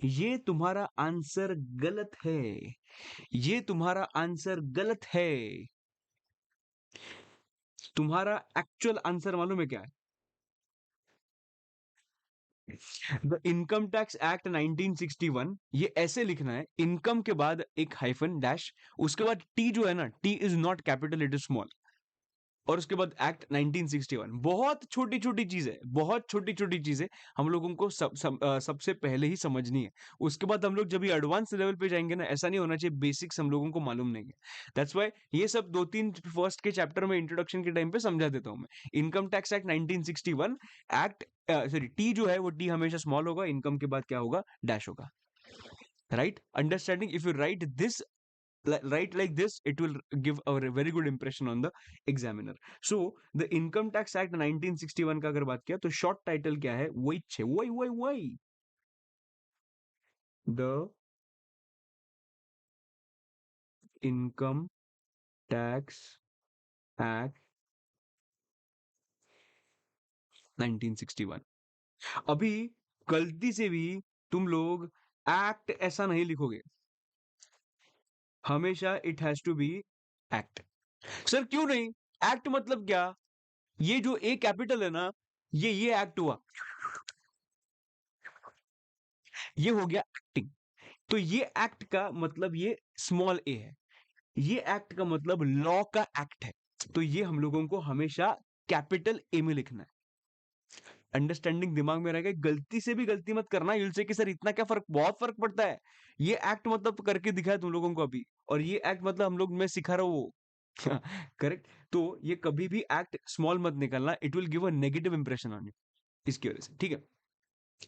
ये तुम्हारा आंसर गलत है, ये तुम्हारा आंसर गलत है। तुम्हारा एक्चुअल आंसर मालूम है क्या है? द इनकम टैक्स एक्ट 1961, ये ऐसे लिखना है, इनकम के बाद एक हाइफन डैश, उसके बाद टी जो है ना, T is not capital, it is small, और उसके बाद एक्ट 1961। बहुत छोटी छोटी चीज है, बहुत छोटी छोटी चीजें हम लोगों को सबसे पहले ही समझनी है। उसके बाद हम लोग जब ये एडवांस लेवल पे जाएंगे ना, ऐसा नहीं होना चाहिए बेसिक्स हम लोगों को मालूम नहीं है। दैट्स वाई ये सब 2-3 फर्स्ट के चैप्टर में इंट्रोडक्शन के टाइम पे समझा देता हूं मैं। Income tax act 1961, act sorry T जो है वो टी हमेशा स्मॉल होगा, इनकम के बाद क्या होगा? डैश होगा। Right understanding? If you right this, write like this, it will give a very good impression on the examiner. So the income tax act 1961 का अगर बात किया तो शॉर्ट टाइटल क्या है? वही छे, वही वही वही, the income tax act 1961। अभी गलती से भी तुम लोग एक्ट ऐसा नहीं लिखोगे, हमेशा it has to be act. Sir क्यों नहीं? एक्ट मतलब क्या? ये जो ए कैपिटल है ना, ये एक्ट हुआ, ये हो गया एक्टिंग। तो ये एक्ट का मतलब ये स्मॉल ए है, ये एक्ट का मतलब लॉ का एक्ट है, तो ये हम लोगों को हमेशा कैपिटल ए में लिखना है। अंडरस्टैंडिंग दिमाग में रहेगा, गलती से भी गलती मत करना। यूल से कि सर इतना क्या फर्क, बहुत फर्क पड़ता है। ये एक्ट मतलब करके दिखाया तुम लोगों को अभी, और ये एक्ट मतलब हम लोग मैं सिखा रहा हूँ वो। करेक्ट। तो ये कभी भी एक्ट स्मॉल मत निकलना, it will give a negative impression on you, इसकी वजह से, ठीक है।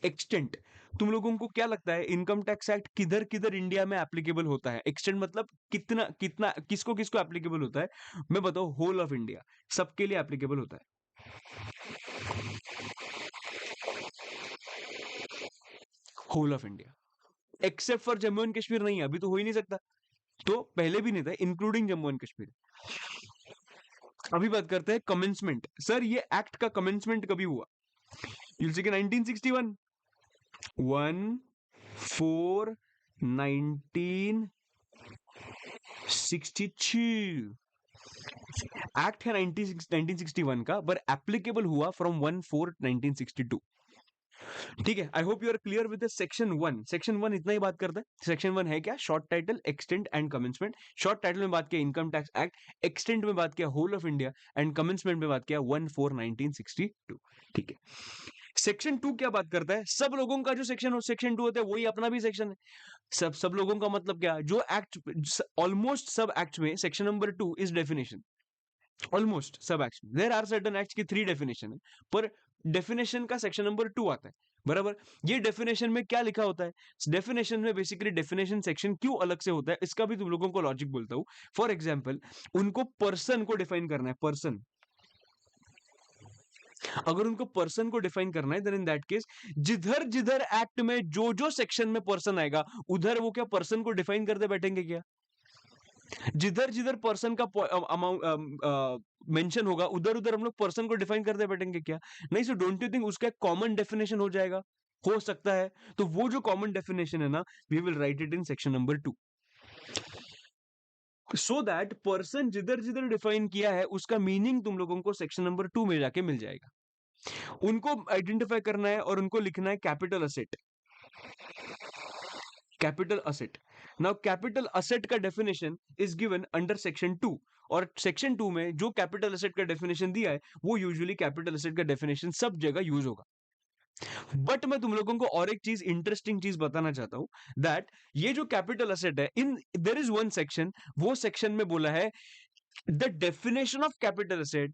एक्सटेंट, तुम लोगों को क्या लगता है इनकम टैक्स एक्ट किधर किधर इंडिया में एप्लीकेबल होता है? एक्सटेंट मतलब कितना कितना किसको किसको एप्लीकेबल होता है, मैं बताऊं, होल ऑफ इंडिया, सबके लिए एप्लीकेबल होता है। Whole of India, except for Jammu and Kashmir नहीं है, अभी तो हो ही नहीं सकता, तो पहले भी नहीं था, इंक्लूडिंग जम्मू एंड कश्मीर। अभी बात करते हैं कमेंसमेंट। सर ये एक्ट का कमेंसमेंट कभी हुआ? यूल से 1961, 1/4 1962 एक्ट है 1961 का, पर एप्लीकेबल हुआ फ्रॉम 1/4 1962। ठीक है, I hope you are clear with section 1। Section 1 इतना ही बात करता है। सेक्शन 1 है क्या? Short title, extent and commencement. Short title में बात किया इनकम टैक्स एक्ट, एक्सटेंट में बात किया whole of India, and commencement में बात किया 1/4 1962। ठीक है। सेक्शन 2 क्या बात करता है? सब लोगों का जो सेक्शन हो, सेक्शन 2 होता है, वही अपना भी सेक्शन है। सब सब लोगों का मतलब क्या? जो एक्ट, ऑलमोस्ट सब एक्ट में section number 2 is definition. Almost सब एक्ट्स में देयर आर सर्टेन एक्ट्स की 3 डेफिनेशन है, पर डेफिनेशन का सेक्शन नंबर 2 आता है, बराबर। ये डेफिनेशन में क्या लिखा होता है? डेफिनेशन में बेसिकली डेफिनेशन सेक्शन क्यों अलग से होता है, इसका भी तुम लोगों को लॉजिक बोलता हूं। फॉर एग्जाम्पल, उनको पर्सन को डिफाइन करना है, पर्सन। अगर उनको पर्सन को डिफाइन करना है, देन इन दैट केस जिधर जिधर एक्ट में जो जो सेक्शन में पर्सन आएगा, उधर वो क्या पर्सन को डिफाइन करते बैठेंगे क्या? जिधर जिधर पर्सन का अमाउंट मेंशन होगा, उधर उधर हम लोग पर्सन को डिफाइन करते बैठेंगे क्या? नहीं। सो डोंट यू थिंक उसका कॉमन डेफिनेशन हो जाएगा? हो सकता है। तो वो जो कॉमन डेफिनेशन है ना, we will write it in section number 2, so that person जिधर जिधर डिफाइन किया है उसका मीनिंग तुम लोगों को सेक्शन नंबर 2 में जाके मिल जाएगा। उनको आइडेंटिफाई करना है और उनको लिखना है capital asset. Capital asset. Now capital asset का definition is given under section 2, और सेक्शन 2 में जो कैपिटल असेट का डेफिनेशन दिया है, वो यूजुअली कैपिटल असेट का डेफिनेशन सब जगह यूज होगा। बट मैं तुम लोगों को और एक चीज, इंटरेस्टिंग चीज बताना चाहता हूं, दैट ये जो कैपिटल असेट है, in there is one section, वो सेक्शन में बोला है the definition of capital asset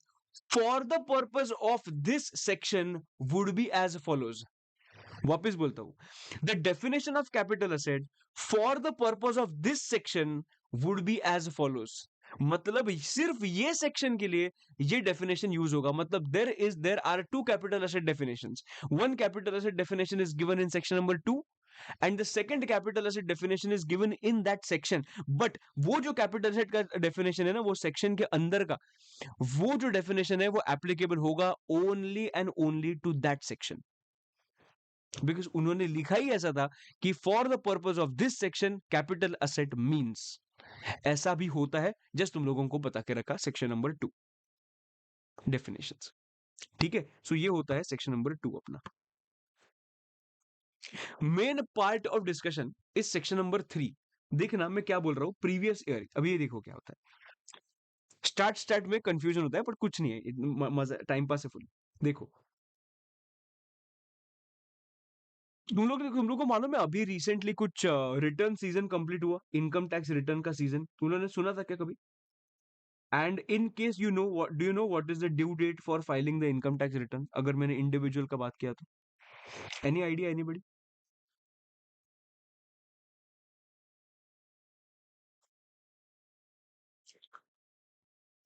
for the purpose of this section would be as follows. वापस बोलता हूं, the definition of capital asset for the purpose of this section would be as follows. मतलब सिर्फ ये सेक्शन के लिए ये डेफिनेशन यूज होगा। मतलब there are two capital asset definitions. One capital asset definition is given in section number 2, and the second capital asset definition is given in that section. But वो जो कैपिटल एसेट का डेफिनेशन है ना, वो सेक्शन के अंदर का, वो जो डेफिनेशन है वो एप्लीकेबल होगा only and only to that section. Because उन्होंने लिखा ही ऐसा था कि for the purpose of this section capital asset means. ऐसा भी होता है, जस्ट तुम लोगों को बता के रखा, सेक्शन नंबर 2 डेफिनेशंस। ठीक है, सो ये होता है सेक्शन नंबर 2 अपना। Main part of discussion is section number 3। देखना मैं क्या बोल रहा हूं, प्रीवियस ईयर। अभी ये देखो क्या होता है। स्टार्ट स्टार्ट में कंफ्यूजन होता है, पर कुछ नहीं है, मजा, टाइम पास है फुल। देखो, तुम लोग को मालूम है अभी रिसेंटली कुछ रिटर्न सीजन कंप्लीट हुआ, इनकम टैक्स रिटर्न का सीजन, तुम लोगों ने सुना था क्या कभी? And in case you know, do you know what is the due date for filing the income tax return, अगर मैंने इंडिविजुअल का बात किया तो? Any idea, anybody?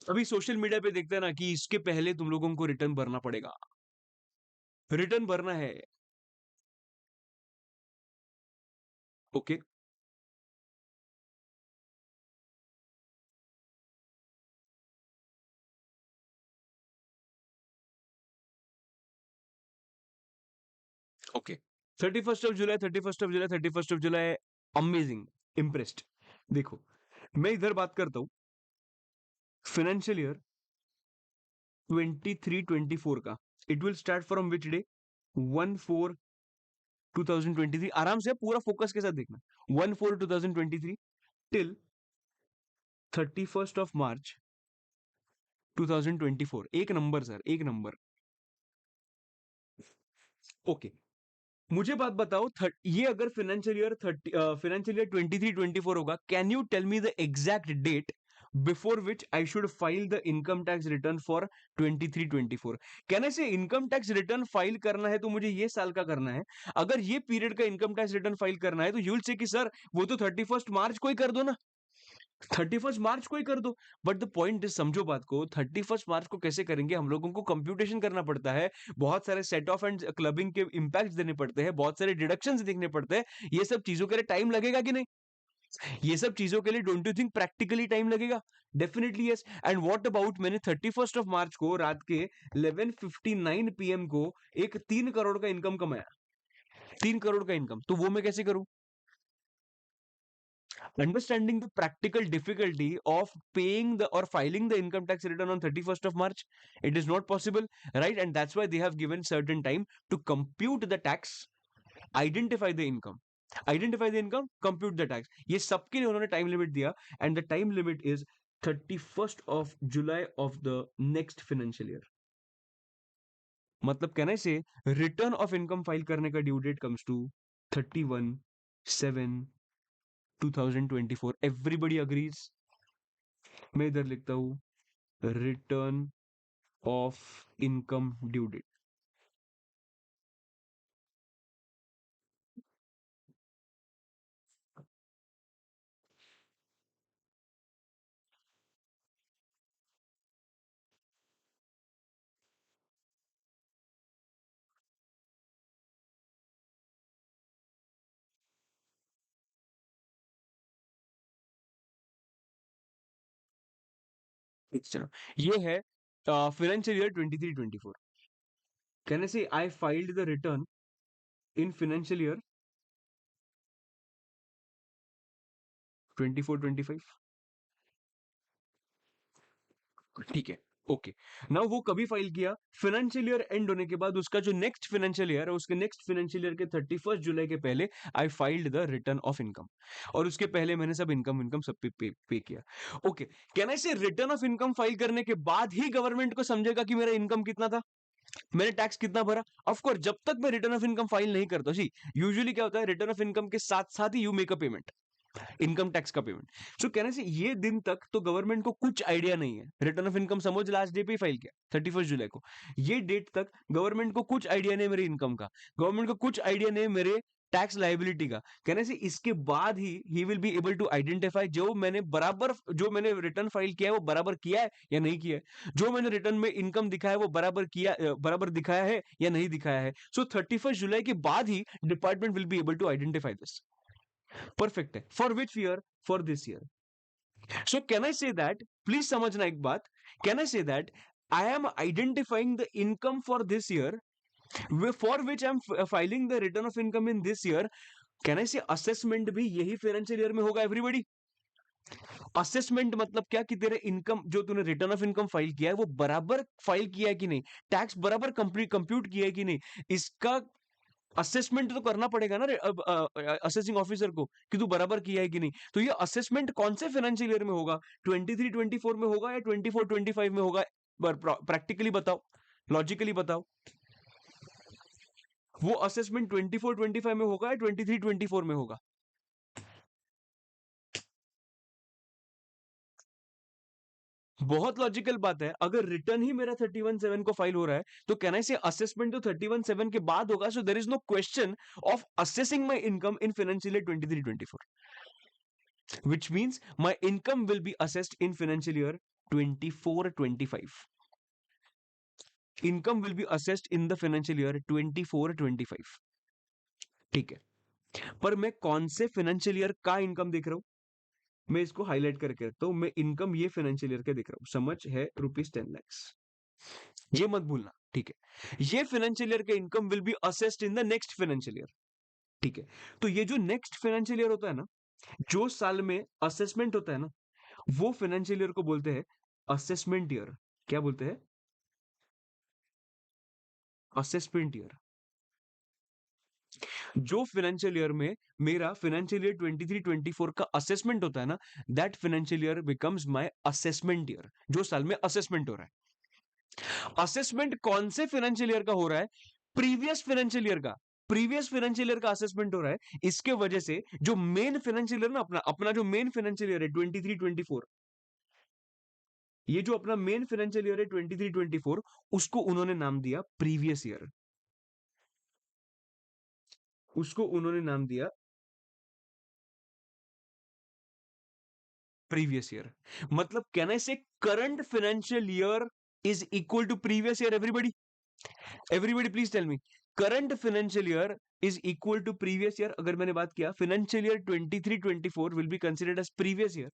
अभी सोशल मीडिया पे देखते हैं ना कि इसके पहले तुम लोगों को रिटर्न भरना पड़ेगा, रिटर्न भरना है। Okay. Okay. 31 of July, 31 of July, 31 of July, amazing, impressed. देखो, मैं इधर बात करता हूं फाइनेंशियल ईयर 23-24 का। It will start from which day? 1/4/2023। आराम से पूरा फोकस के साथ देखना। 1/4/2023 टिल 31 मार्च 2024, एक नंबर सर, एक नंबर। ओके, मुझे बात बताओ, ये अगर फाइनेंशियल ईयर 23-24 होगा, can you tell me the exact date before which I should file the income tax return for 23-24? कहने से इनकम टैक्स रिटर्न फाइल करना है तो मुझे ये साल का करना है। अगर ये पीरियड का इनकम टैक्स रिटर्न फाइल करना है तो यूल से कि सर वो तो 31 मार्च को ही कर दो ना, 31 मार्च को ही कर दो। बट द पॉइंट इज, समझो बात को, 31 मार्च को कैसे करेंगे? हम लोगों को कंप्यूटेशन करना पड़ता है, बहुत सारे सेट ऑफ एंड क्लबिंग के इंपैक्ट देने पड़ते हैं, बहुत सारे डिडक्शंस देखने पड़ते हैं। ये सब चीजों के लिए टाइम लगेगा कि नहीं? ये सब चीजों के लिए don't you think practically time लगेगा? Definitely yes. And what about, मैंने 31 मार्च को रात के 11:59 पीएम को एक 3 करोड़ का इनकम कमाया, 3 करोड़ का इनकम, तो वो मैं कैसे करूं? Understanding the practical difficulty of paying the or filing the income tax return on 31st of March, it is not possible, right? And that's why they have given certain time to compute the tax, identify the income, compute the tax. ये सबके लिए उन्होंने टाइम लिमिट दिया, and the time limit is 31st of July of the next financial year. मतलब कहने से रिटर्न ऑफ इनकम फाइल करने का due date comes to 31/7 2024. Everybody agrees? मैं इधर लिखता हूं return of income due date. अच्छा, ये है फाइनेंशियल ईयर 23-24। कहने से I filed the return in financial year 24-25। ठीक है, ओके। नाउ वो कभी फाइल किया? फाइनेंशियल ईयर एंड होने के बाद उसका जो नेक्स्ट फाइनेंशियल ईयर है, उसके नेक्स्ट फाइनेंशियल ईयर के 31 जुलाई के पहले आई filed the return of income, और उसके पहले मैंने सब इनकम सब पे किया। ओके, कैन आई से रिटर्न ऑफ इनकम फाइल करने के बाद ही गवर्नमेंट को समझेगा कि मेरा इनकम कितना था, मैंने टैक्स कितना भरा? ऑफ कोर्स, जब तक मैं रिटर्न ऑफ इनकम फाइल नहीं करता, सी यूजुअली क्या होता है, रिटर्न ऑफ इनकम के साथ साथ ही you make a payment, income tax का पेमेंट। सो कहने से ये दिन तक तो गवर्नमेंट को कुछ आइडिया नहीं है, रिटर्न ऑफ इनकम समझ लास्ट डे पे ही फाइल किया 31 जुलाई को, ये डेट तक गवर्नमेंट को कुछ आइडिया नहीं मेरे इनकम का, गवर्नमेंट को कुछ आइडिया नहीं मेरे टैक्स लाइबिलिटी का। कहने से इसके बाद ही will be able to identify जो मैंने रिटर्न फाइल किया है वो बराबर किया है या नहीं किया है, जो मैंने रिटर्न में इनकम दिखाया है वो बराबर दिखाया है या नहीं दिखाया है। सो 31 जुलाई के बाद ही department will be able to identify this. Perfect है। For which year? For this year. So can I say that, please समझना एक बात, can I say that I am identifying the income for this year for which I am filing the return of income in this year? Can I say assessment भी यही फाइनेंशियल ईयर में होगा एवरीबॉडी? असेसमेंट मतलब क्या, कि तेरे इनकम जो तूने रिटर्न ऑफ इनकम फाइल किया है वो बराबर फाइल किया है कि नहीं, टैक्स बराबर कंप्यूट किया है कि नहीं, इसका असेसमेंट तो करना पड़ेगा ना असेसिंग ऑफिसर को, कि तू बराबर किया है कि नहीं। तो ये असेसमेंट कौन से फाइनेंशियल ईयर में होगा? 23-24 में होगा या 24-25 में होगा? प्रैक्टिकली बताओ, लॉजिकली बताओ, वो असेसमेंट 24-25 में होगा या 23-24 में होगा? बहुत लॉजिकल बात है, अगर रिटर्न ही मेरा 31/7 को फाइल हो रहा है तो कैन आई से असेसमेंट तो 31/7 के बाद होगा, so there is no question of assessing my income in financial year 23-24, which means my income will be assessed in financial year 24-25. Income will be assessed in the financial year 24-25. ठीक है, पर मैं कौन से फाइनेंशियल ईयर का इनकम देख रहा हूं? मैं इसको हाईलाइट करके रखता हूं, मैं इनकम ये फाइनेंशियल ईयर के देख रहा हूं, समझ है, ₹10 lakhs, ये मत भूलना, ठीक है? ये फाइनेंशियल ईयर का income will be assessed in the next financial year, ठीक है? तो ये जो नेक्स्ट फाइनेंशियल ईयर होता है ना, जो साल में असेसमेंट होता है ना, वो फाइनेंशियल ईयर को बोलते हैं असेसमेंट ईयर। क्या बोलते हैं? Assessment year. जो फाइनेंशियल ईयर में मेरा फाइनेंशियल ईयर 23-24 का असेसमेंट होता है ना, that financial year becomes my assessment year. जो साल में असेसमेंट हो रहा है, असेसमेंट कौन से फाइनेंशियल ईयर का हो रहा है? प्रीवियस फाइनेंशियल ईयर का। प्रीवियस फाइनेंशियल ईयर का असेसमेंट हो रहा है, इसके वजह से जो मेन फाइनेंशियल ईयर ना, अपना अपना जो मेन फाइनेंशियल ईयर है 23-24, ये जो अपना मेन फाइनेंशियल ईयर है 23-24, उसको उन्होंने नाम दिया प्रीवियस ईयर। उसको उन्होंने नाम दिया प्रीवियस ईयर। मतलब can I say current financial year is equal to previous year? Everybody, everybody please tell me, current financial year is equal to previous year. अगर मैंने बात किया financial year 23-24 will be considered as previous year,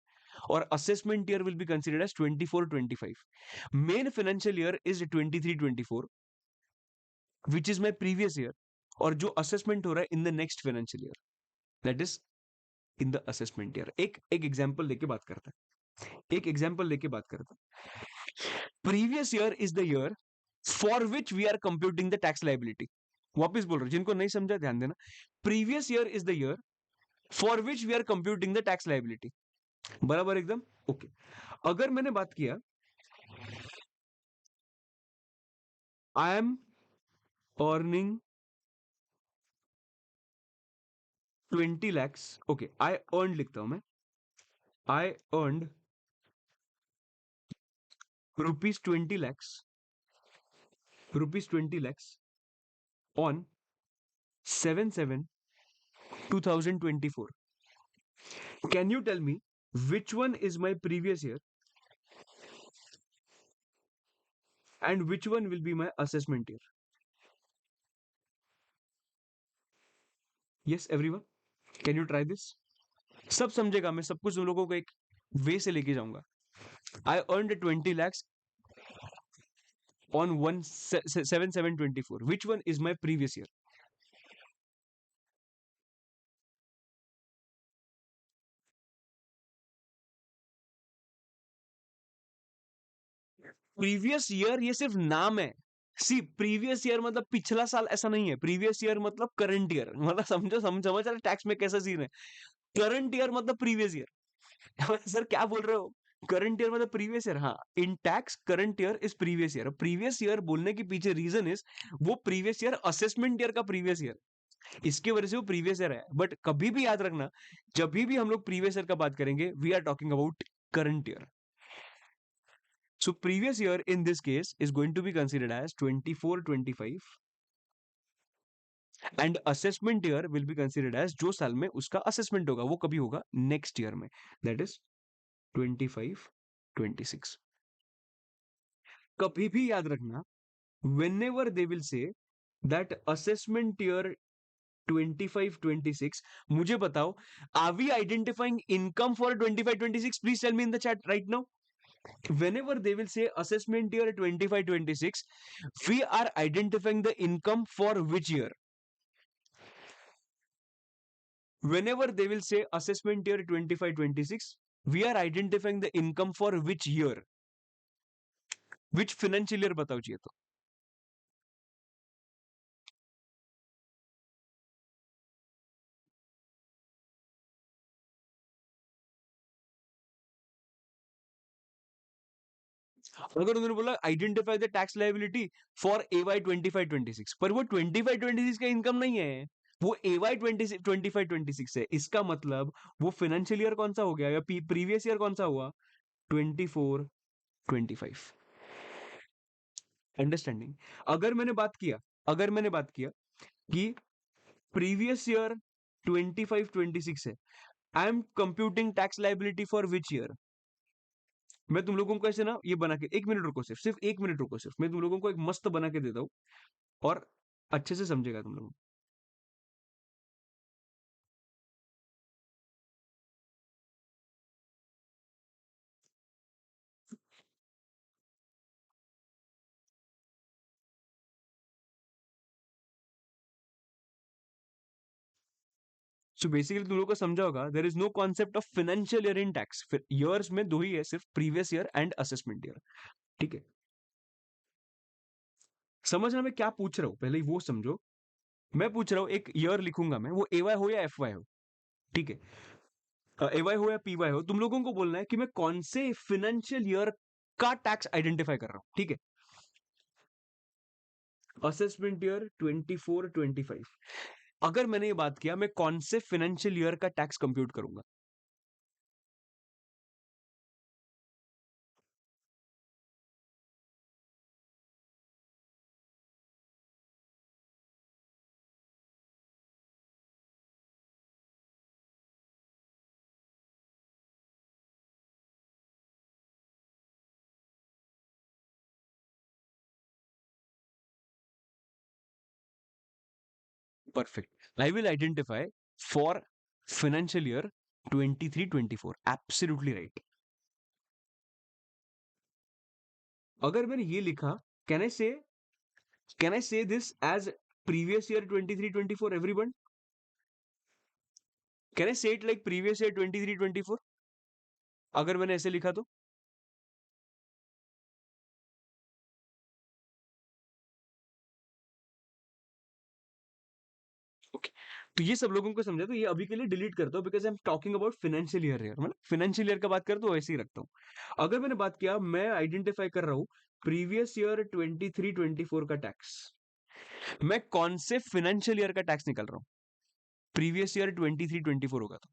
और assessment year will be considered as 24-25। Main financial year is 23-24 which is my previous year, और जो असेसमेंट हो रहा है in the next financial year, that is in the assessment year. एक एक एग्जांपल लेके बात करता है, एक एग्जांपल लेके बात करता है। Previous year is the year for which we are computing the tax liability. वापस बोल रहा हूं, जिनको नहीं समझा ध्यान देना। Previous year is the year for which we are computing the tax liability. बराबर एकदम ओके। अगर मैंने बात किया I am earning 20 lakhs, okay I earn लिखता हूं मैं, I earn rupees 20 lakhs, rupees 20 lakhs on 7/7/2024. Can you tell me which one is my previous year and which one will be my assessment year? Yes, everyone. Can you try this? सब समझेगा, मैं सब कुछ उन लोगों को एक वे से लेके जाऊंगा। I earned 20 lakhs on 1/7/7/24. Which one is my previous year? Previous year ये सिर्फ नाम है। सी प्रीवियस ईयर मतलब पिछला साल ऐसा नहीं है। प्रीवियस ईयर मतलब करंट ईयर, मतलब समझो, समझ रहे टैक्स में कैसा सीन है। करंट ईयर मतलब प्रीवियस ईयर। सर क्या बोल रहे हो? करंट ईयर मतलब प्रीवियस ईयर। हाँ, इन tax current year is previous year. Previous year बोलने के पीछे रीजन इज वो प्रीवियस ईयर असेसमेंट ईयर का प्रीवियस ईयर, इसके वजह से वो प्रीवियस ईयर है। बट कभी भी याद रखना, जब भी हम लोग प्रीवियस ईयर का बात करेंगे, we are talking about current year. So previous year in this case is going to be considered as 24-25, and assessment year will be considered as जो साल में उसका assessment होगा वो कभी होगा next year में, that is 25-26। कभी भी याद रखना, whenever they will say that assessment year 25-26, मुझे बताओ, are we identifying income for 25-26? Please tell me in the chat right now. Whenever they will say assessment year 25-26, we are identifying the income for which year? Whenever they will say assessment year 25-26, we are identifying the income for which year? Which financial year बताओ चाहिए तो। अगर उन्होंने बोला identify the tax liability for AY 25-26, पर वो 25-26 का इनकम नहीं है, वो AY 25-26 है। इसका मतलब वो फाइनेंशियल ईयर कौन सा हो गया, या प्रीवियस ईयर कौन सा हुआ? 24-25। अंडरस्टैंडिंग? अगर मैंने बात किया कि प्रीवियस ईयर 25-26 है, I am computing tax liability for which year? मैं तुम लोगों को ऐसे ना ये बना के, 1 मिनट रुको, सिर्फ 1 मिनट रुको, सिर्फ मैं तुम लोगों को एक मस्त बना के देता हूँ, और अच्छे से समझेगा तुम लोग। सो बेसिकली तुम लोग को समझा होगा, there is no concept of financial year in tax. फिर ईयर्स में दो ही है, सिर्फ previous year and assessment year. ठीक है, समझना मैं क्या पूछ रहा हूं, पहले वो समझो। मैं पूछ रहा हूँ, एक ईयर लिखूंगा मैं, वो एवाई हो या एफवाई हो, ठीक है, एवाई हो या पीवाई हो, तुम लोगों को बोलना है कि मैं कौन से फाइनेंशियल ईयर का टैक्स आइडेंटिफाई कर रहा हूं, ठीक है। असेसमेंट ईयर 24-25, अगर मैंने ये बात किया मैं कौन से फाइनेंशियल ईयर का टैक्स कंप्यूट करूंगा। Perfect, I will identify for financial year 23-24, absolutely right. अगर मैंने ये लिखा, कैन आई से can I say this as previous year 23-24 everyone, can I say it like previous year 23-24, अगर मैंने ऐसे लिखा तो। ओके, तो ये सब लोगों को समझा, तो ये अभी के लिए डिलीट करता हूँ, because I am talking about financial year यार, मतलब फाइनेंशियल ईयर का बात कर तो वैसे ही रखता हूँ। अगर मैंने बात किया, मैं आइडेंटिफाई कर रहा हूँ प्रीवियस ईयर 23-24 का टैक्स, मैं कौन से फाइनेंशियल ईयर का टैक्स निकल रहा हूँ, प्रीवियस ईयर 23-24 होगा तो।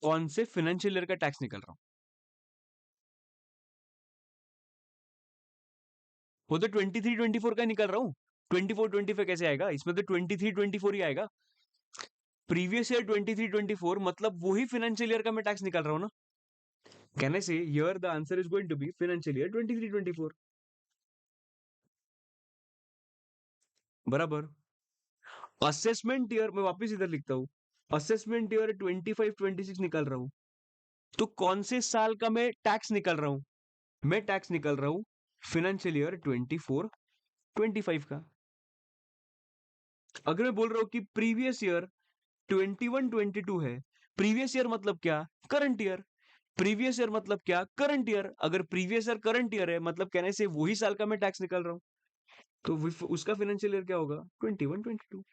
कौन से फाइनेंशियल ईयर का टैक्स निकल रहा हूँ, वो तो 23-24 का निकल रहा हूँ। 24-25 कैसे आएगा, इसमें तो 23-24 ही आएगा। प्रीवियस ईयर 23-24 मतलब वही फाइनेंशियल ईयर का मैं टैक्स निकाल रहा हूँ ना। Can I say here the answer is going to be financial year 23-24, बराबर। असेसमेंट ईयर, मैं वापस इधर लिखता हूँ, असेसमेंट ईयर 25-26 निकाल रहा हूँ, तो कौन से साल का मैं टैक्स निकाल रहा हूँ, मैं टैक्स निकाल रहा हूँ फाइनेंशियल ईयर 24-25 का। अगर मैं बोल रहा हूँ कि प्रीवियस ईयर 21-22 है, प्रीवियस ईयर मतलब क्या, करंट ईयर, प्रीवियस ईयर मतलब क्या, करंट ईयर, अगर प्रीवियस ईयर करंट ईयर है मतलब कहने से वही साल का मैं टैक्स निकाल रहा हूँ, तो उसका फाइनेंशियल ईयर क्या होगा, 21-22।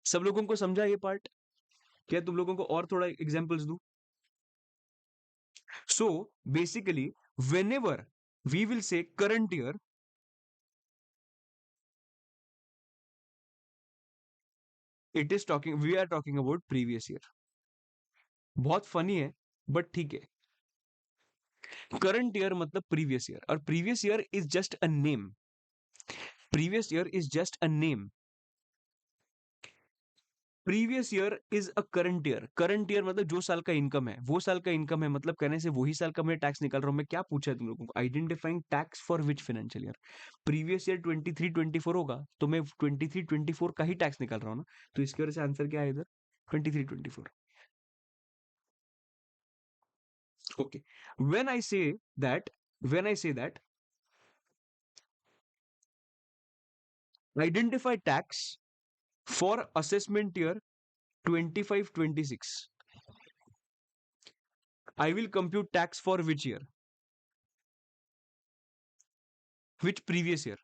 सब लोगों को समझा ये पार्ट, क्या तुम लोगों को और थोड़ा एग्जांपल्स दूं। So basically whenever we will say current year, it is talking, we are talking about previous year। बहुत फनी है, बट ठीक है। करंट ईयर मतलब प्रीवियस ईयर, और previous year is just a name, previous year is just a name. Previous year is a current year, current year मतलब जो साल का इनकम है वो साल का इनकम है, मतलब कहने से वही साल का मैं टैक्स निकाल रहा हूं। मैं क्या पूछा है तुम लोगों को, identifying tax for which financial year. Previous year 23-24 होगा तो मैं 23-24 का ही टैक्स निकाल रहा हूँ ना, तो इसकी वजह से आंसर क्या है इधर, 23-24। Okay, when I say that when I say that identify tax for assessment year 25-26, I will compute tax for which year? Which previous year?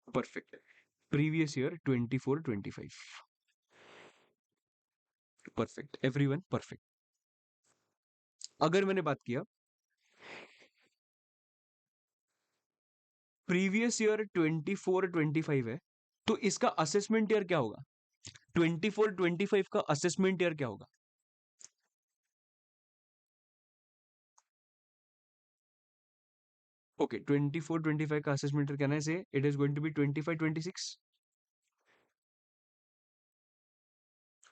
Perfect. Previous year 24-25. Perfect. Everyone perfect. अगर मैंने बात किया प्रीवियस ईयर 24-25 है, तो इसका असेसमेंट ईयर क्या होगा, 24-25 का असेसमेंट ईयर क्या होगा। ओके, 24-25 का असेसमेंट ईयर कहना है say it is going to be 25-26।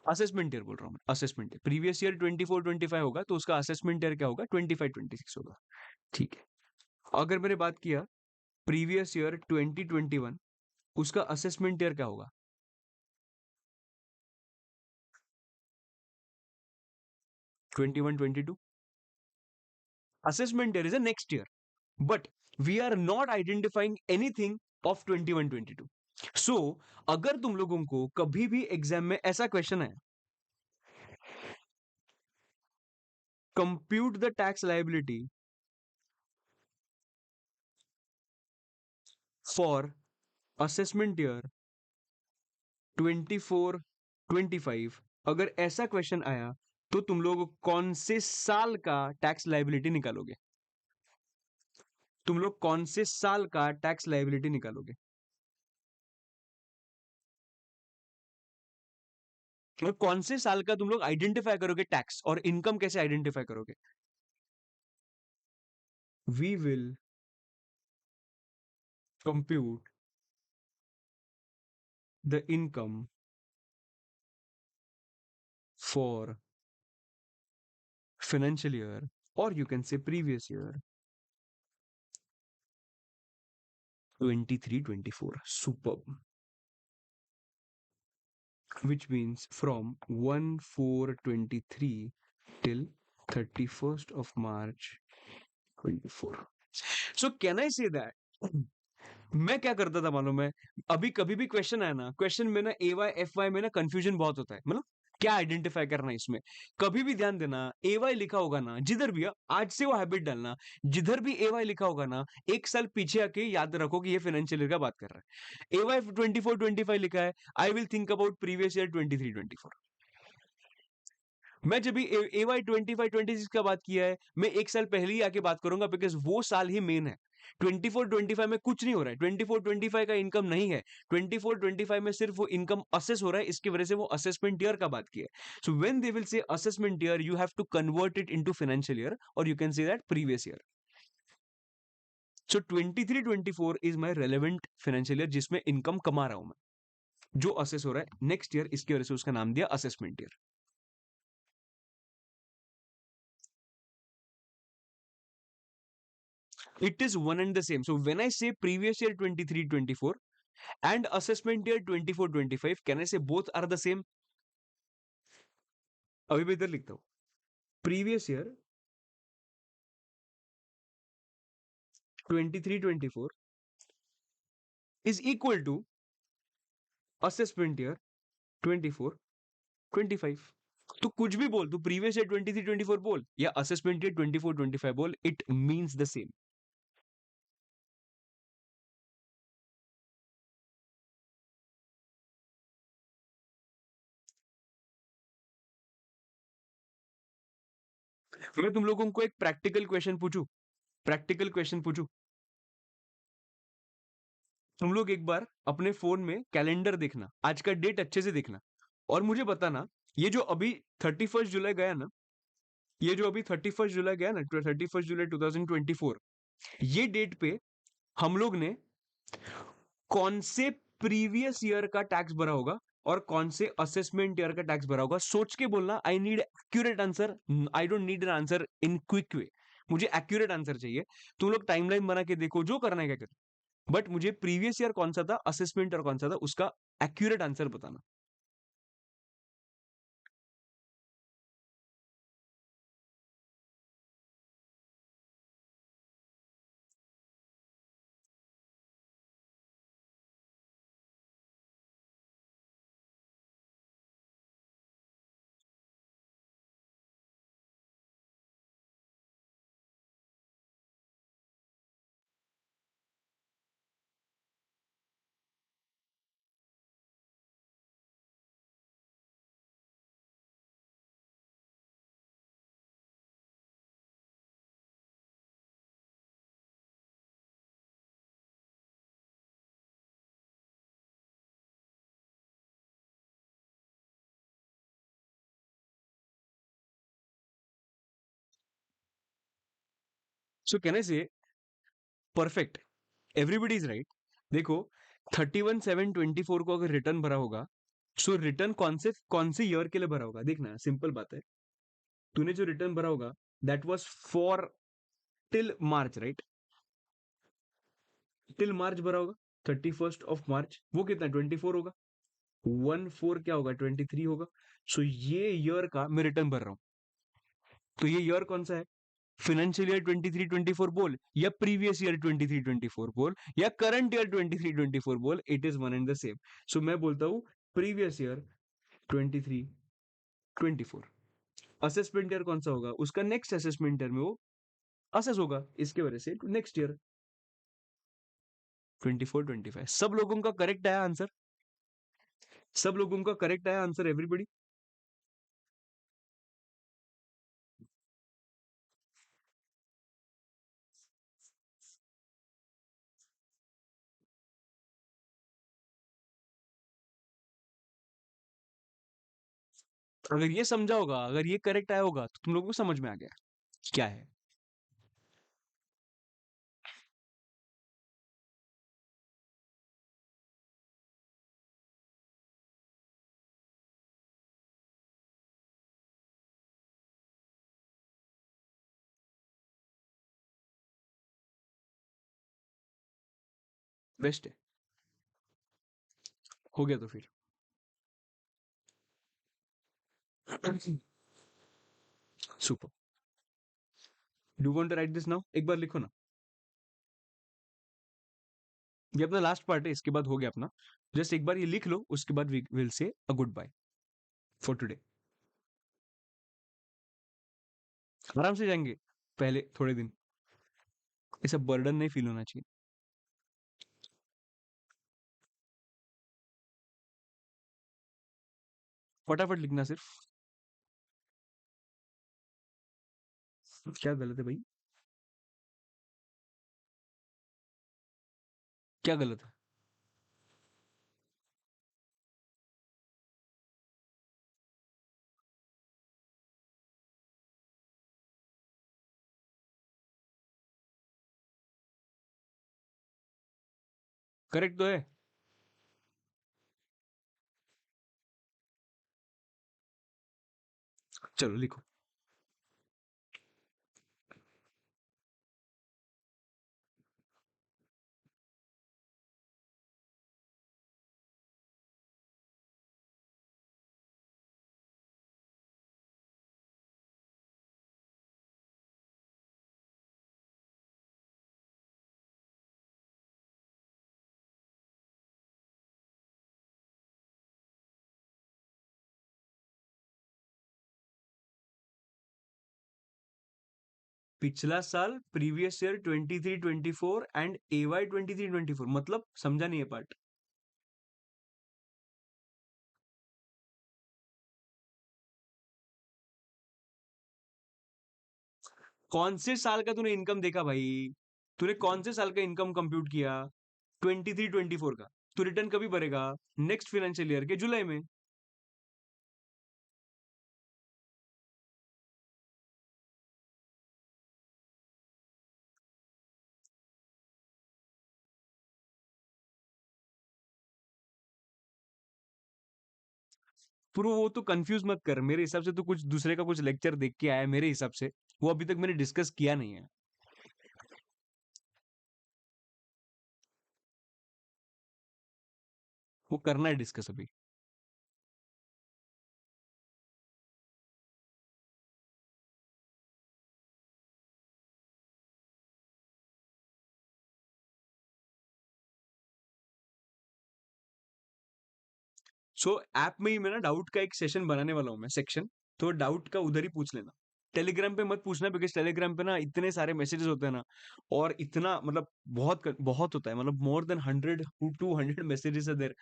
Assessment year बोल रहा हूँ मैं, असेसमेंट ईयर। प्रीवियस ईयर 24-25 होगा तो उसका असेसमेंट ईयर क्या होगा? 25-26 होगा। ठीक है। अगर मैंने बात किया प्रीवियस ईयर 2021, उसका असेसमेंट ईयर क्या होगा? 21-22। assessment year is a next year, but we are not identifying anything of 21-22. So अगर तुम लोगों को कभी भी एग्जाम में ऐसा क्वेश्चन है, compute the tax liability for assessment year 24-25, अगर ऐसा क्वेश्चन आया तो तुम लोग कौन से साल का टैक्स लायबिलिटी निकालोगे? तुम लोग कौन से साल का टैक्स लायबिलिटी निकालोगे? और कौन से साल का तुम लोग आइडेंटिफाई करोगे टैक्स और इनकम कैसे आइडेंटिफाई करोगे? We will compute the income for financial year, or you can say previous year 23-24. Superb. Which means from 1/4/23 till 31st of March 24. So can I say that मैं क्या करता था मालूम है? अभी कभी भी क्वेश्चन आया ना, क्वेश्चन में ना ए वाई एफ वाई में ना कंफ्यूजन बहुत होता है, मतलब क्या आइडेंटिफाई करना है इसमें। कभी भी ध्यान देना, ए वाई लिखा होगा ना जिधर भी, आज से वो हैबिट डालना, जिधर भी ए वाई लिखा होगा ना, एक साल पीछे आके याद रखो कि ये फाइनेंशियल ईयर का बात कर रहा है। ए वाई 24-25 लिखा है, I will think about previous year 23-24। मैं जब भी ए वाई 25-26 का बात किया है, मैं एक साल पहले ही आके बात करूंगा, बिकॉज वो साल ही मेन है। 24-25 में कुछ नहीं हो रहा है, 24-25 का इनकम नहीं है, 24-25 में सिर्फ वो इनकम असेस हो रहा है, इसकी वजह से वो असेसमेंट ईयर का बात किया है। So when they will say assessment year, you have to convert it into financial year, और you can say that previous year. So 23-24 is my relevant financial year, जिसमें इनकम कमा रहा हूं मैं, जो असेस हो रहा है नेक्स्ट ईयर, इसकी वजह से उसका नाम दिया assessment year. It is one and the same. So when I say previous year 23-24 and assessment year 24-25, can I say both are the same? अभी भी इधर लिखता हूं, previous year 23-24 is equal to assessment year 24-25. तो कुछ भी बोल, तू प्रीवियस ईयर 23-24 बोल या असेसमेंट ईयर 24-25 बोल, इट मींस द सेम। मैं तुम लोगों को एक प्रैक्टिकल क्वेश्चन पूछूं, प्रैक्टिकल क्वेश्चन पूछूं। तुम लोग एक बार अपने फोन में कैलेंडर देखना, आज का डेट अच्छे से देखना, और मुझे बताना, ये जो अभी 31 जुलाई गया ना, ये जो अभी 31 जुलाई गया ना, 31 जुलाई 2024, ये डेट पे हम लोग ने कौन से प्रीवियस ईयर का टैक्स भरा होगा और कौन से असेसमेंट ईयर का टैक्स भरा होगा। सोच के बोलना, I need accurate answer, I don't need an answer in quick way, मुझे एक्यूरेट आंसर चाहिए। तुम लोग टाइमलाइन बना के देखो, जो करना है क्या करो, बट मुझे प्रीवियस ईयर कौन सा था, असेसमेंट और कौन सा था, उसका एक्यूरेट आंसर बताना। सो कैन आई से परफेक्ट, एवरीबडी इज राइट। देखो 31/7/24 को अगर रिटर्न भरा होगा सो रिटर्न कौन से ईयर के लिए भरा होगा, देखना सिंपल बात है। तूने जो रिटर्न भरा होगा that was for till March, right? Till March भरा होगा, 31 ऑफ मार्च, वो कितना 24 होगा, 1/4 क्या होगा 23 होगा। सो ये ईयर का मैं रिटर्न भर रहा हूँ। तो ये ईयर कौन सा है? फाइनेंशियल ईयर 23-24 बोल, या प्रीवियस ईयर 23-24 बोल, या करंट ईयर 23-24 बोल, it is one and the same. So मैं बोलता हूँ प्रीवियस ईयर 23-24। असेसमेंट ईयर कौन सा होगा, उसका नेक्स्ट असेसमेंट ईयर में वो असेस होगा, इसके वजह से नेक्स्ट ईयर 24-25। सब लोगों का करेक्ट आया आंसर? सब लोगों का करेक्ट आया आंसर एवरीबडी? अगर ये समझा होगा, अगर ये करेक्ट आया होगा, तो तुम लोगों को समझ में आ गया क्या है। बेस्ट है। हो गया तो फिर super. Do want to write this now, एक बार लिखो ना। ये अपना लास्ट पार्ट है, इसके बाद हो गया अपना। जस्ट एक बार ये लिख लो, उसके बाद we will say a good bye for today. आराम से जाएंगे पहले थोड़े दिन, ऐसा बर्डन नहीं फील होना चाहिए। फटाफट लिखना सिर्फ। क्या गलत है भाई? क्या गलत है? करेक्ट तो है। चलो लिखो। पिछला साल प्रीवियस ईयर 23-24 एंड AY 23-24, मतलब समझा नहीं है पार्ट। कौन से साल का तूने इनकम देखा भाई? तूने कौन से साल का इनकम कंप्यूट किया? 23-24 का। तू रिटर्न कभी भरेगा? नेक्स्ट फाइनेंशियल ईयर के जुलाई में। प्रो वो तो कंफ्यूज मत कर, मेरे हिसाब से तो कुछ दूसरे का कुछ लेक्चर देख के आया है मेरे हिसाब से। वो अभी तक मैंने डिस्कस किया नहीं है। वो करना है डिस्कस अभी। सो ऐप में ही मैं ना डाउट का एक सेशन बनाने वाला हूँ मैं, सेक्शन। तो डाउट का उधर ही पूछ लेना। टेलीग्राम पे मत पूछना, बिकॉज टेलीग्राम पे ना इतने सारे मैसेजेस होते हैं ना, और इतना मतलब बहुत होता है, मतलब मोर देन 100 to 200 मैसेजेस है देर।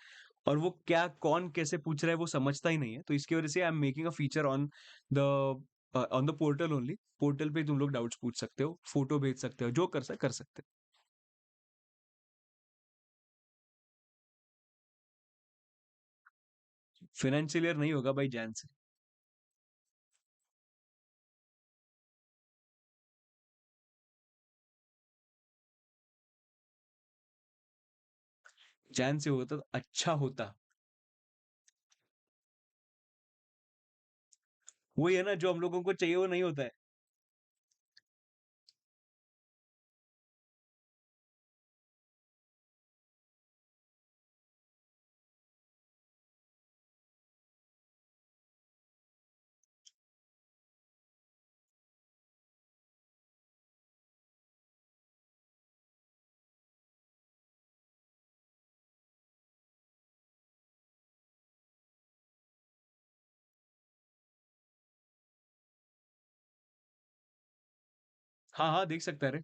और वो क्या कौन कैसे पूछ रहा है वो समझता ही नहीं है, तो इसकी वजह से I am making a feature on the portal only. Portal पे तुम लोग डाउट्स पूछ सकते हो, फोटो भेज सकते हो, जो कर सकते हो। फाइनेंशियल ईयर नहीं होगा भाई जैन से। जैन से होता तो अच्छा होता। वही है ना, जो हम लोगों को चाहिए वो नहीं होता है। हाँ हाँ, देख सकता है रे।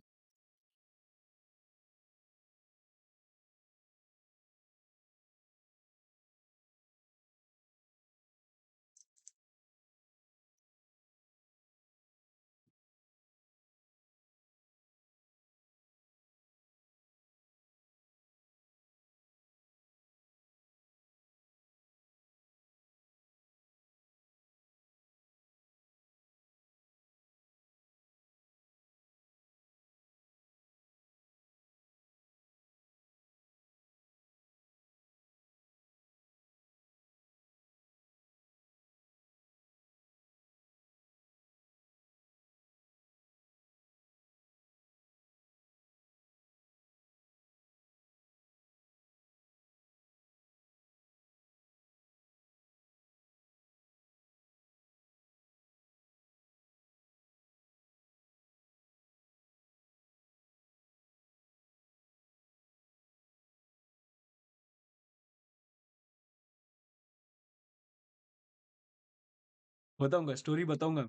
बताऊंगा, स्टोरी बताऊंगा।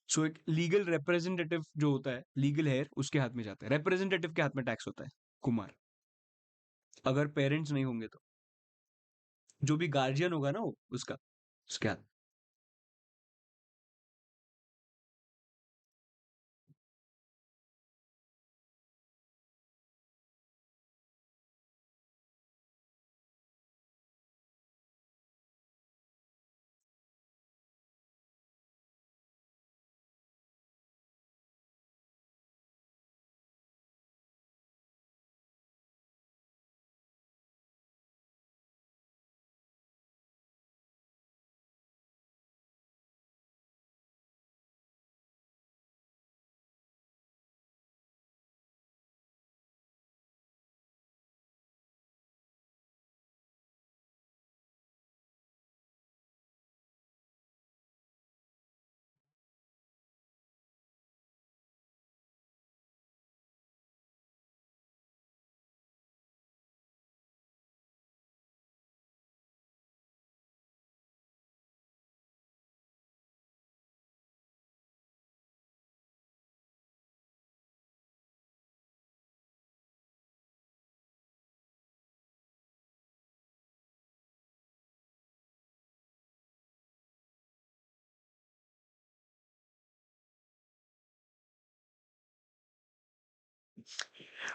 सो एक लीगल रिप्रेजेंटेटिव जो होता है, लीगल हेयर उसके हाथ में जाता है, रिप्रेजेंटेटिव के हाथ में टैक्स होता है, कुमार। अगर पेरेंट्स नहीं होंगे तो जो भी गार्जियन होगा ना वो उसका, उसके हाथ।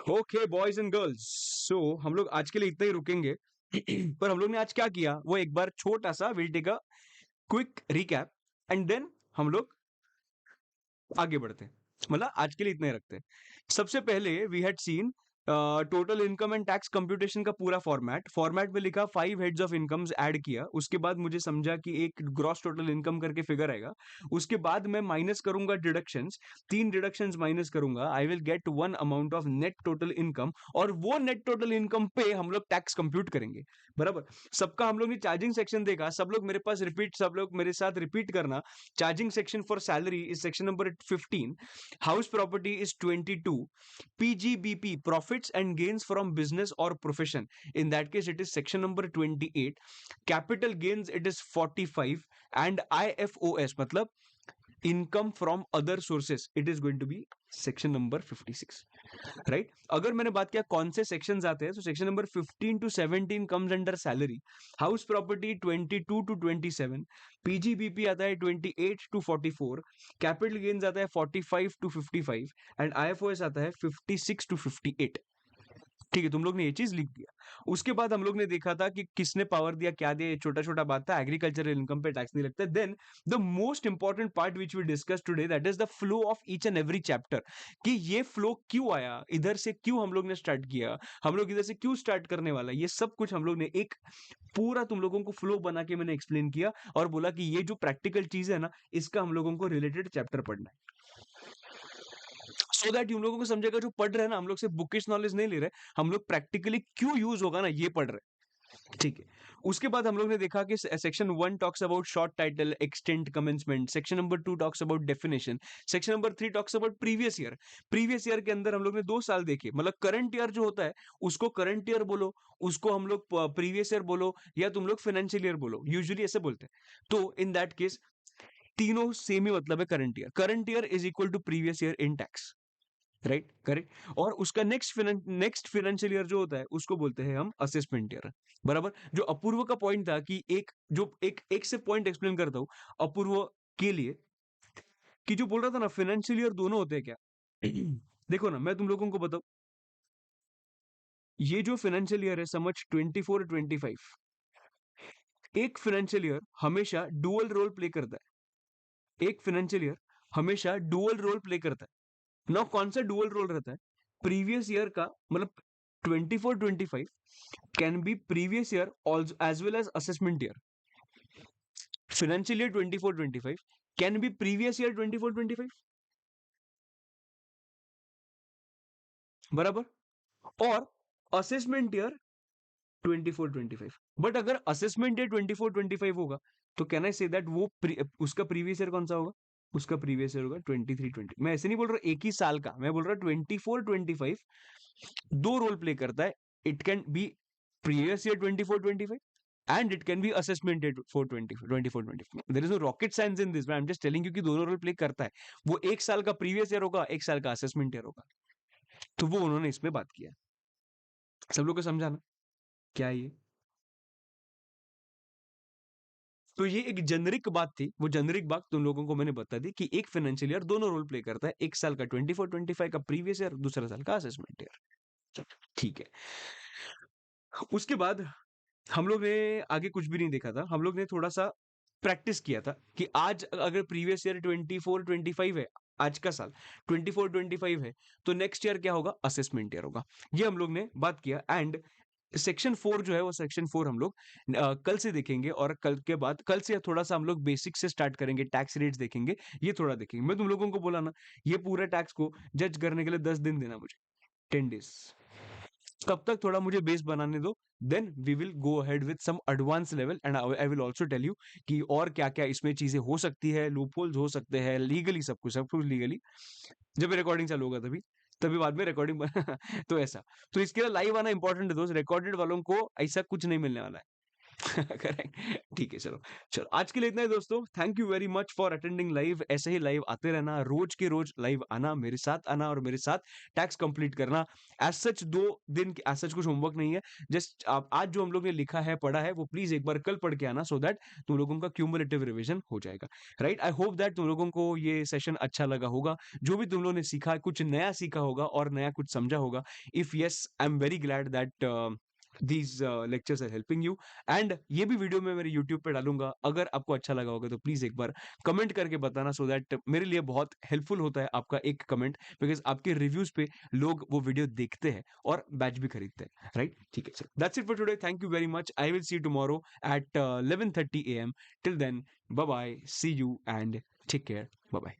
ओके बॉयज एंड गर्ल्स, सो हम लोग आज के लिए इतना ही रुकेंगे। पर हम लोग ने आज क्या किया वो एक बार छोटा सा will take a quick recap, and then हम लोग आगे बढ़ते हैं। मतलब आज के लिए इतने ही रखते हैं। सबसे पहले we had seen total income and tax computation का पूरा फॉर्मेट। फॉर्मेट में लिखा 5 हेड्स ऑफ इनकम्स ऐड किया, उसके बाद मुझे समझा कि एक ग्रॉस टोटल इनकम करके फिगर आएगा। उसके बाद मैं माइनस करूंगा डिडक्शंस, 3 डिडक्शंस माइनस करूंगा, आई will get one amount of net total income, और वो नेट टोटल इनकम पे हम लोग टैक्स कंप्यूट करेंगे। बराबर। सबका हम लोग ने चार्जिंग सेक्शन देखा, सब लोग मेरे पास रिपीट, सब लोग मेरे साथ रिपीट करना। Charging section for salary is section number 15. House property is 22. PGBP, profits and gains from business or profession. In that case, it is section number 28. Capital gains, it is 45. And IFOS, matlab income from other sources, it is going to be section number 56. Right. अगर मैंने बात किया कौन से सेक्शंस आते हैं, तो section number 15 to 17 comes under salary, house property 22 to 27, PGBP आता है 28 टू 44, कैपिटल गेन्स आता है 45 टू 55, एंड आईएफओएस आता है 56 टू 58। ठीक है, तुम लोग ने ये चीज लिख दिया। उसके बाद हम लोग ने देखा था कि किसने पावर दिया, क्या दिया, ये छोटा छोटा बात था, एग्रीकल्चरल इनकम पे टैक्स नहीं लगता। Then the most important part which we discuss today, that is the flow of each and every chapter, कि ये फ्लो क्यों आया, इधर से क्यों हम लोग ने स्टार्ट किया, हम लोग इधर से क्यों स्टार्ट करने वाला, ये सब कुछ हम लोग ने एक पूरा तुम लोगों को फ्लो बना के मैंने एक्सप्लेन किया, और बोला कि ये जो प्रैक्टिकल चीज है ना, इसका हम लोगों को रिलेटेड चैप्टर पढ़ना है, सो दैट तुम लोगों को समझेगा। जो पढ़ रहे हैं ना, हम लोग से बुकिश नॉलेज नहीं ले रहे, हम लोग प्रैक्टिकली क्यों यूज होगा ना, ये पढ़ रहे हैं। ठीक है, उसके बाद हम लोग ने देखा कि section 1 talks about short title, extent, commencement. Section number 2 talks about definition. Section number 3 talks about previous year. Previous year के अंदर हम लोग ने 2 साल देखे, मतलब करंट ईयर जो होता है उसको करंट ईयर बोलो, उसको हम लोग प्रीवियस ईयर बोलो, या तुम लोग फाइनेंशियल ईयर बोलो, यूजुअली ऐसे बोलते हैं। तो इन दैट केस तीनों सेम ही मतलब है current year. Current year is equal to previous year in tax, right, correct. और उसका नेक्स्ट फाइनेंशियल ईयर जो होता है उसको बोलते हैं हम असेसमेंट ईयर, बराबर। जो अपूर्व का पॉइंट था कि एक जो एक एक से पॉइंट एक्सप्लेन करता हूं अपूर्व के लिए, कि जो बोल रहा था ना फाइनेंशियल ईयर दोनों होते हैं क्या। देखो ना, मैं तुम लोगों को बताऊं, ये जो फाइनेंशियल ईयर है समझ 24-25, एक फाइनेंशियल ईयर हमेशा डुअल रोल प्ले करता है, एक फाइनेंशियल ईयर हमेशा डुअल रोल प्ले करता है ना। कौन सा डुअल रोल रहता है, प्रीवियस ईयर का, मतलब 24-25 can be previous year as well as assessment year. Financial year 24-25 can be previous year 24-25, बराबर। और असेसमेंट ईयर 24-25। बट अगर असेसमेंट ईयर 24-25 होगा तो कैन आई से दैट वो उसका प्रीवियस ईयर कौन सा होगा, उसका प्रीवियस ईयर होगा 23-20। मैं ऐसे नहीं बोल रहा एक ही साल का, मैं बोल रहा 24-25 दो रोल प्ले करता है। It can be previous year 24-25 and it can be assessment at 24-25. There is no rocket science in this, but I'm just telling you कि दोनों रोल प्ले करता है। वो एक साल का प्रीवियस ईयर होगा, एक साल का असेसमेंट ईयर होगा। तो वो उन्होंने इसमें बात किया। सब लोग को समझा ना क्या ये। तो ये एक जेनरिक बात थी, वो जेनरिक बात तुम लोगों को मैंने बता दी कि एक फाइनेंशियल ईयर दोनों रोल प्ले करता है, एक साल का 24-25 का प्रीवियस ईयर, दूसरा साल का असेसमेंट ईयर। ठीक है, उसके बाद हम लोग ने आगे कुछ भी नहीं देखा था, हम लोग ने थोड़ा सा प्रैक्टिस किया था कि आज अगर प्रीवियस ईयर 24-25 है, आज का साल 24-25 है, तो नेक्स्ट ईयर क्या होगा, असेसमेंट ईयर होगा। ये हम लोग ने बात किया। एंड सेक्शन 4 जो है वो सेक्शन 4 हम लोग कल से देखेंगे, और कल के बाद कल से थोड़ा सा हम लोग बेसिक से स्टार्ट करेंगे, टैक्स रेट्स देखेंगे, ये थोड़ा देखेंगे। मैं तुम लोगों को बोला ना, ये पूरा टैक्स को जज करने के लिए 10 दिन देना मुझे, 10 days। तब तक थोड़ा मुझे बेस बनाने दो, then we will go ahead with some advance level, and I will also tell you कि और क्या क्या इसमें चीजें हो सकती है, लूपहोल्स हो सकते हैं, लीगली सब कुछ लीगली। जब रिकॉर्डिंग चालू होगा तभी तभी बाद में रिकॉर्डिंग तो ऐसा, तो इसके लिए लाइव आना इंपॉर्टेंट है दोस्त, रिकॉर्डेड वालों को ऐसा कुछ नहीं मिलने वाला है। करेक्ट, ठीक है, चलो चलो, आज के लिए इतना ही दोस्तों। Thank you very much for attending live. ऐसे ही लाइव आते रहना, रोज के रोज लाइव आना, मेरे साथ आना और मेरे साथ टैक्स कंप्लीट करना। एज सच 2 दिन एज सच कुछ होमवर्क नहीं है, जस्ट आज जो हम लोग ने लिखा है, पढ़ा है, वो प्लीज एक बार कल पढ़ के आना, सो दैट तुम लोगों का क्यूमुलेटिव रिविजन हो जाएगा। राइट, आई होप दैट तुम लोगों को ये सेशन अच्छा लगा होगा, जो भी तुम लोगों ने सीखा, कुछ नया सीखा होगा और नया कुछ समझा होगा। If yes, I am very glad that these lectures are helping you। And ये भी वीडियो मैं मेरे यूट्यूब पे डालूंगा, अगर आपको अच्छा लगा होगा तो प्लीज एक बार कमेंट करके बताना, सो दैट मेरे लिए बहुत हेल्पफुल होता है आपका एक कमेंट, बिकॉज आपके रिव्यूज पे लोग वो वीडियो देखते हैं और बैच भी खरीदते हैं। राइट, ठीक है, चलो, that's it for today. Thank you very much. I will see you tomorrow at 11:30 AM। Till then, bye bye, see you and take care, bye bye.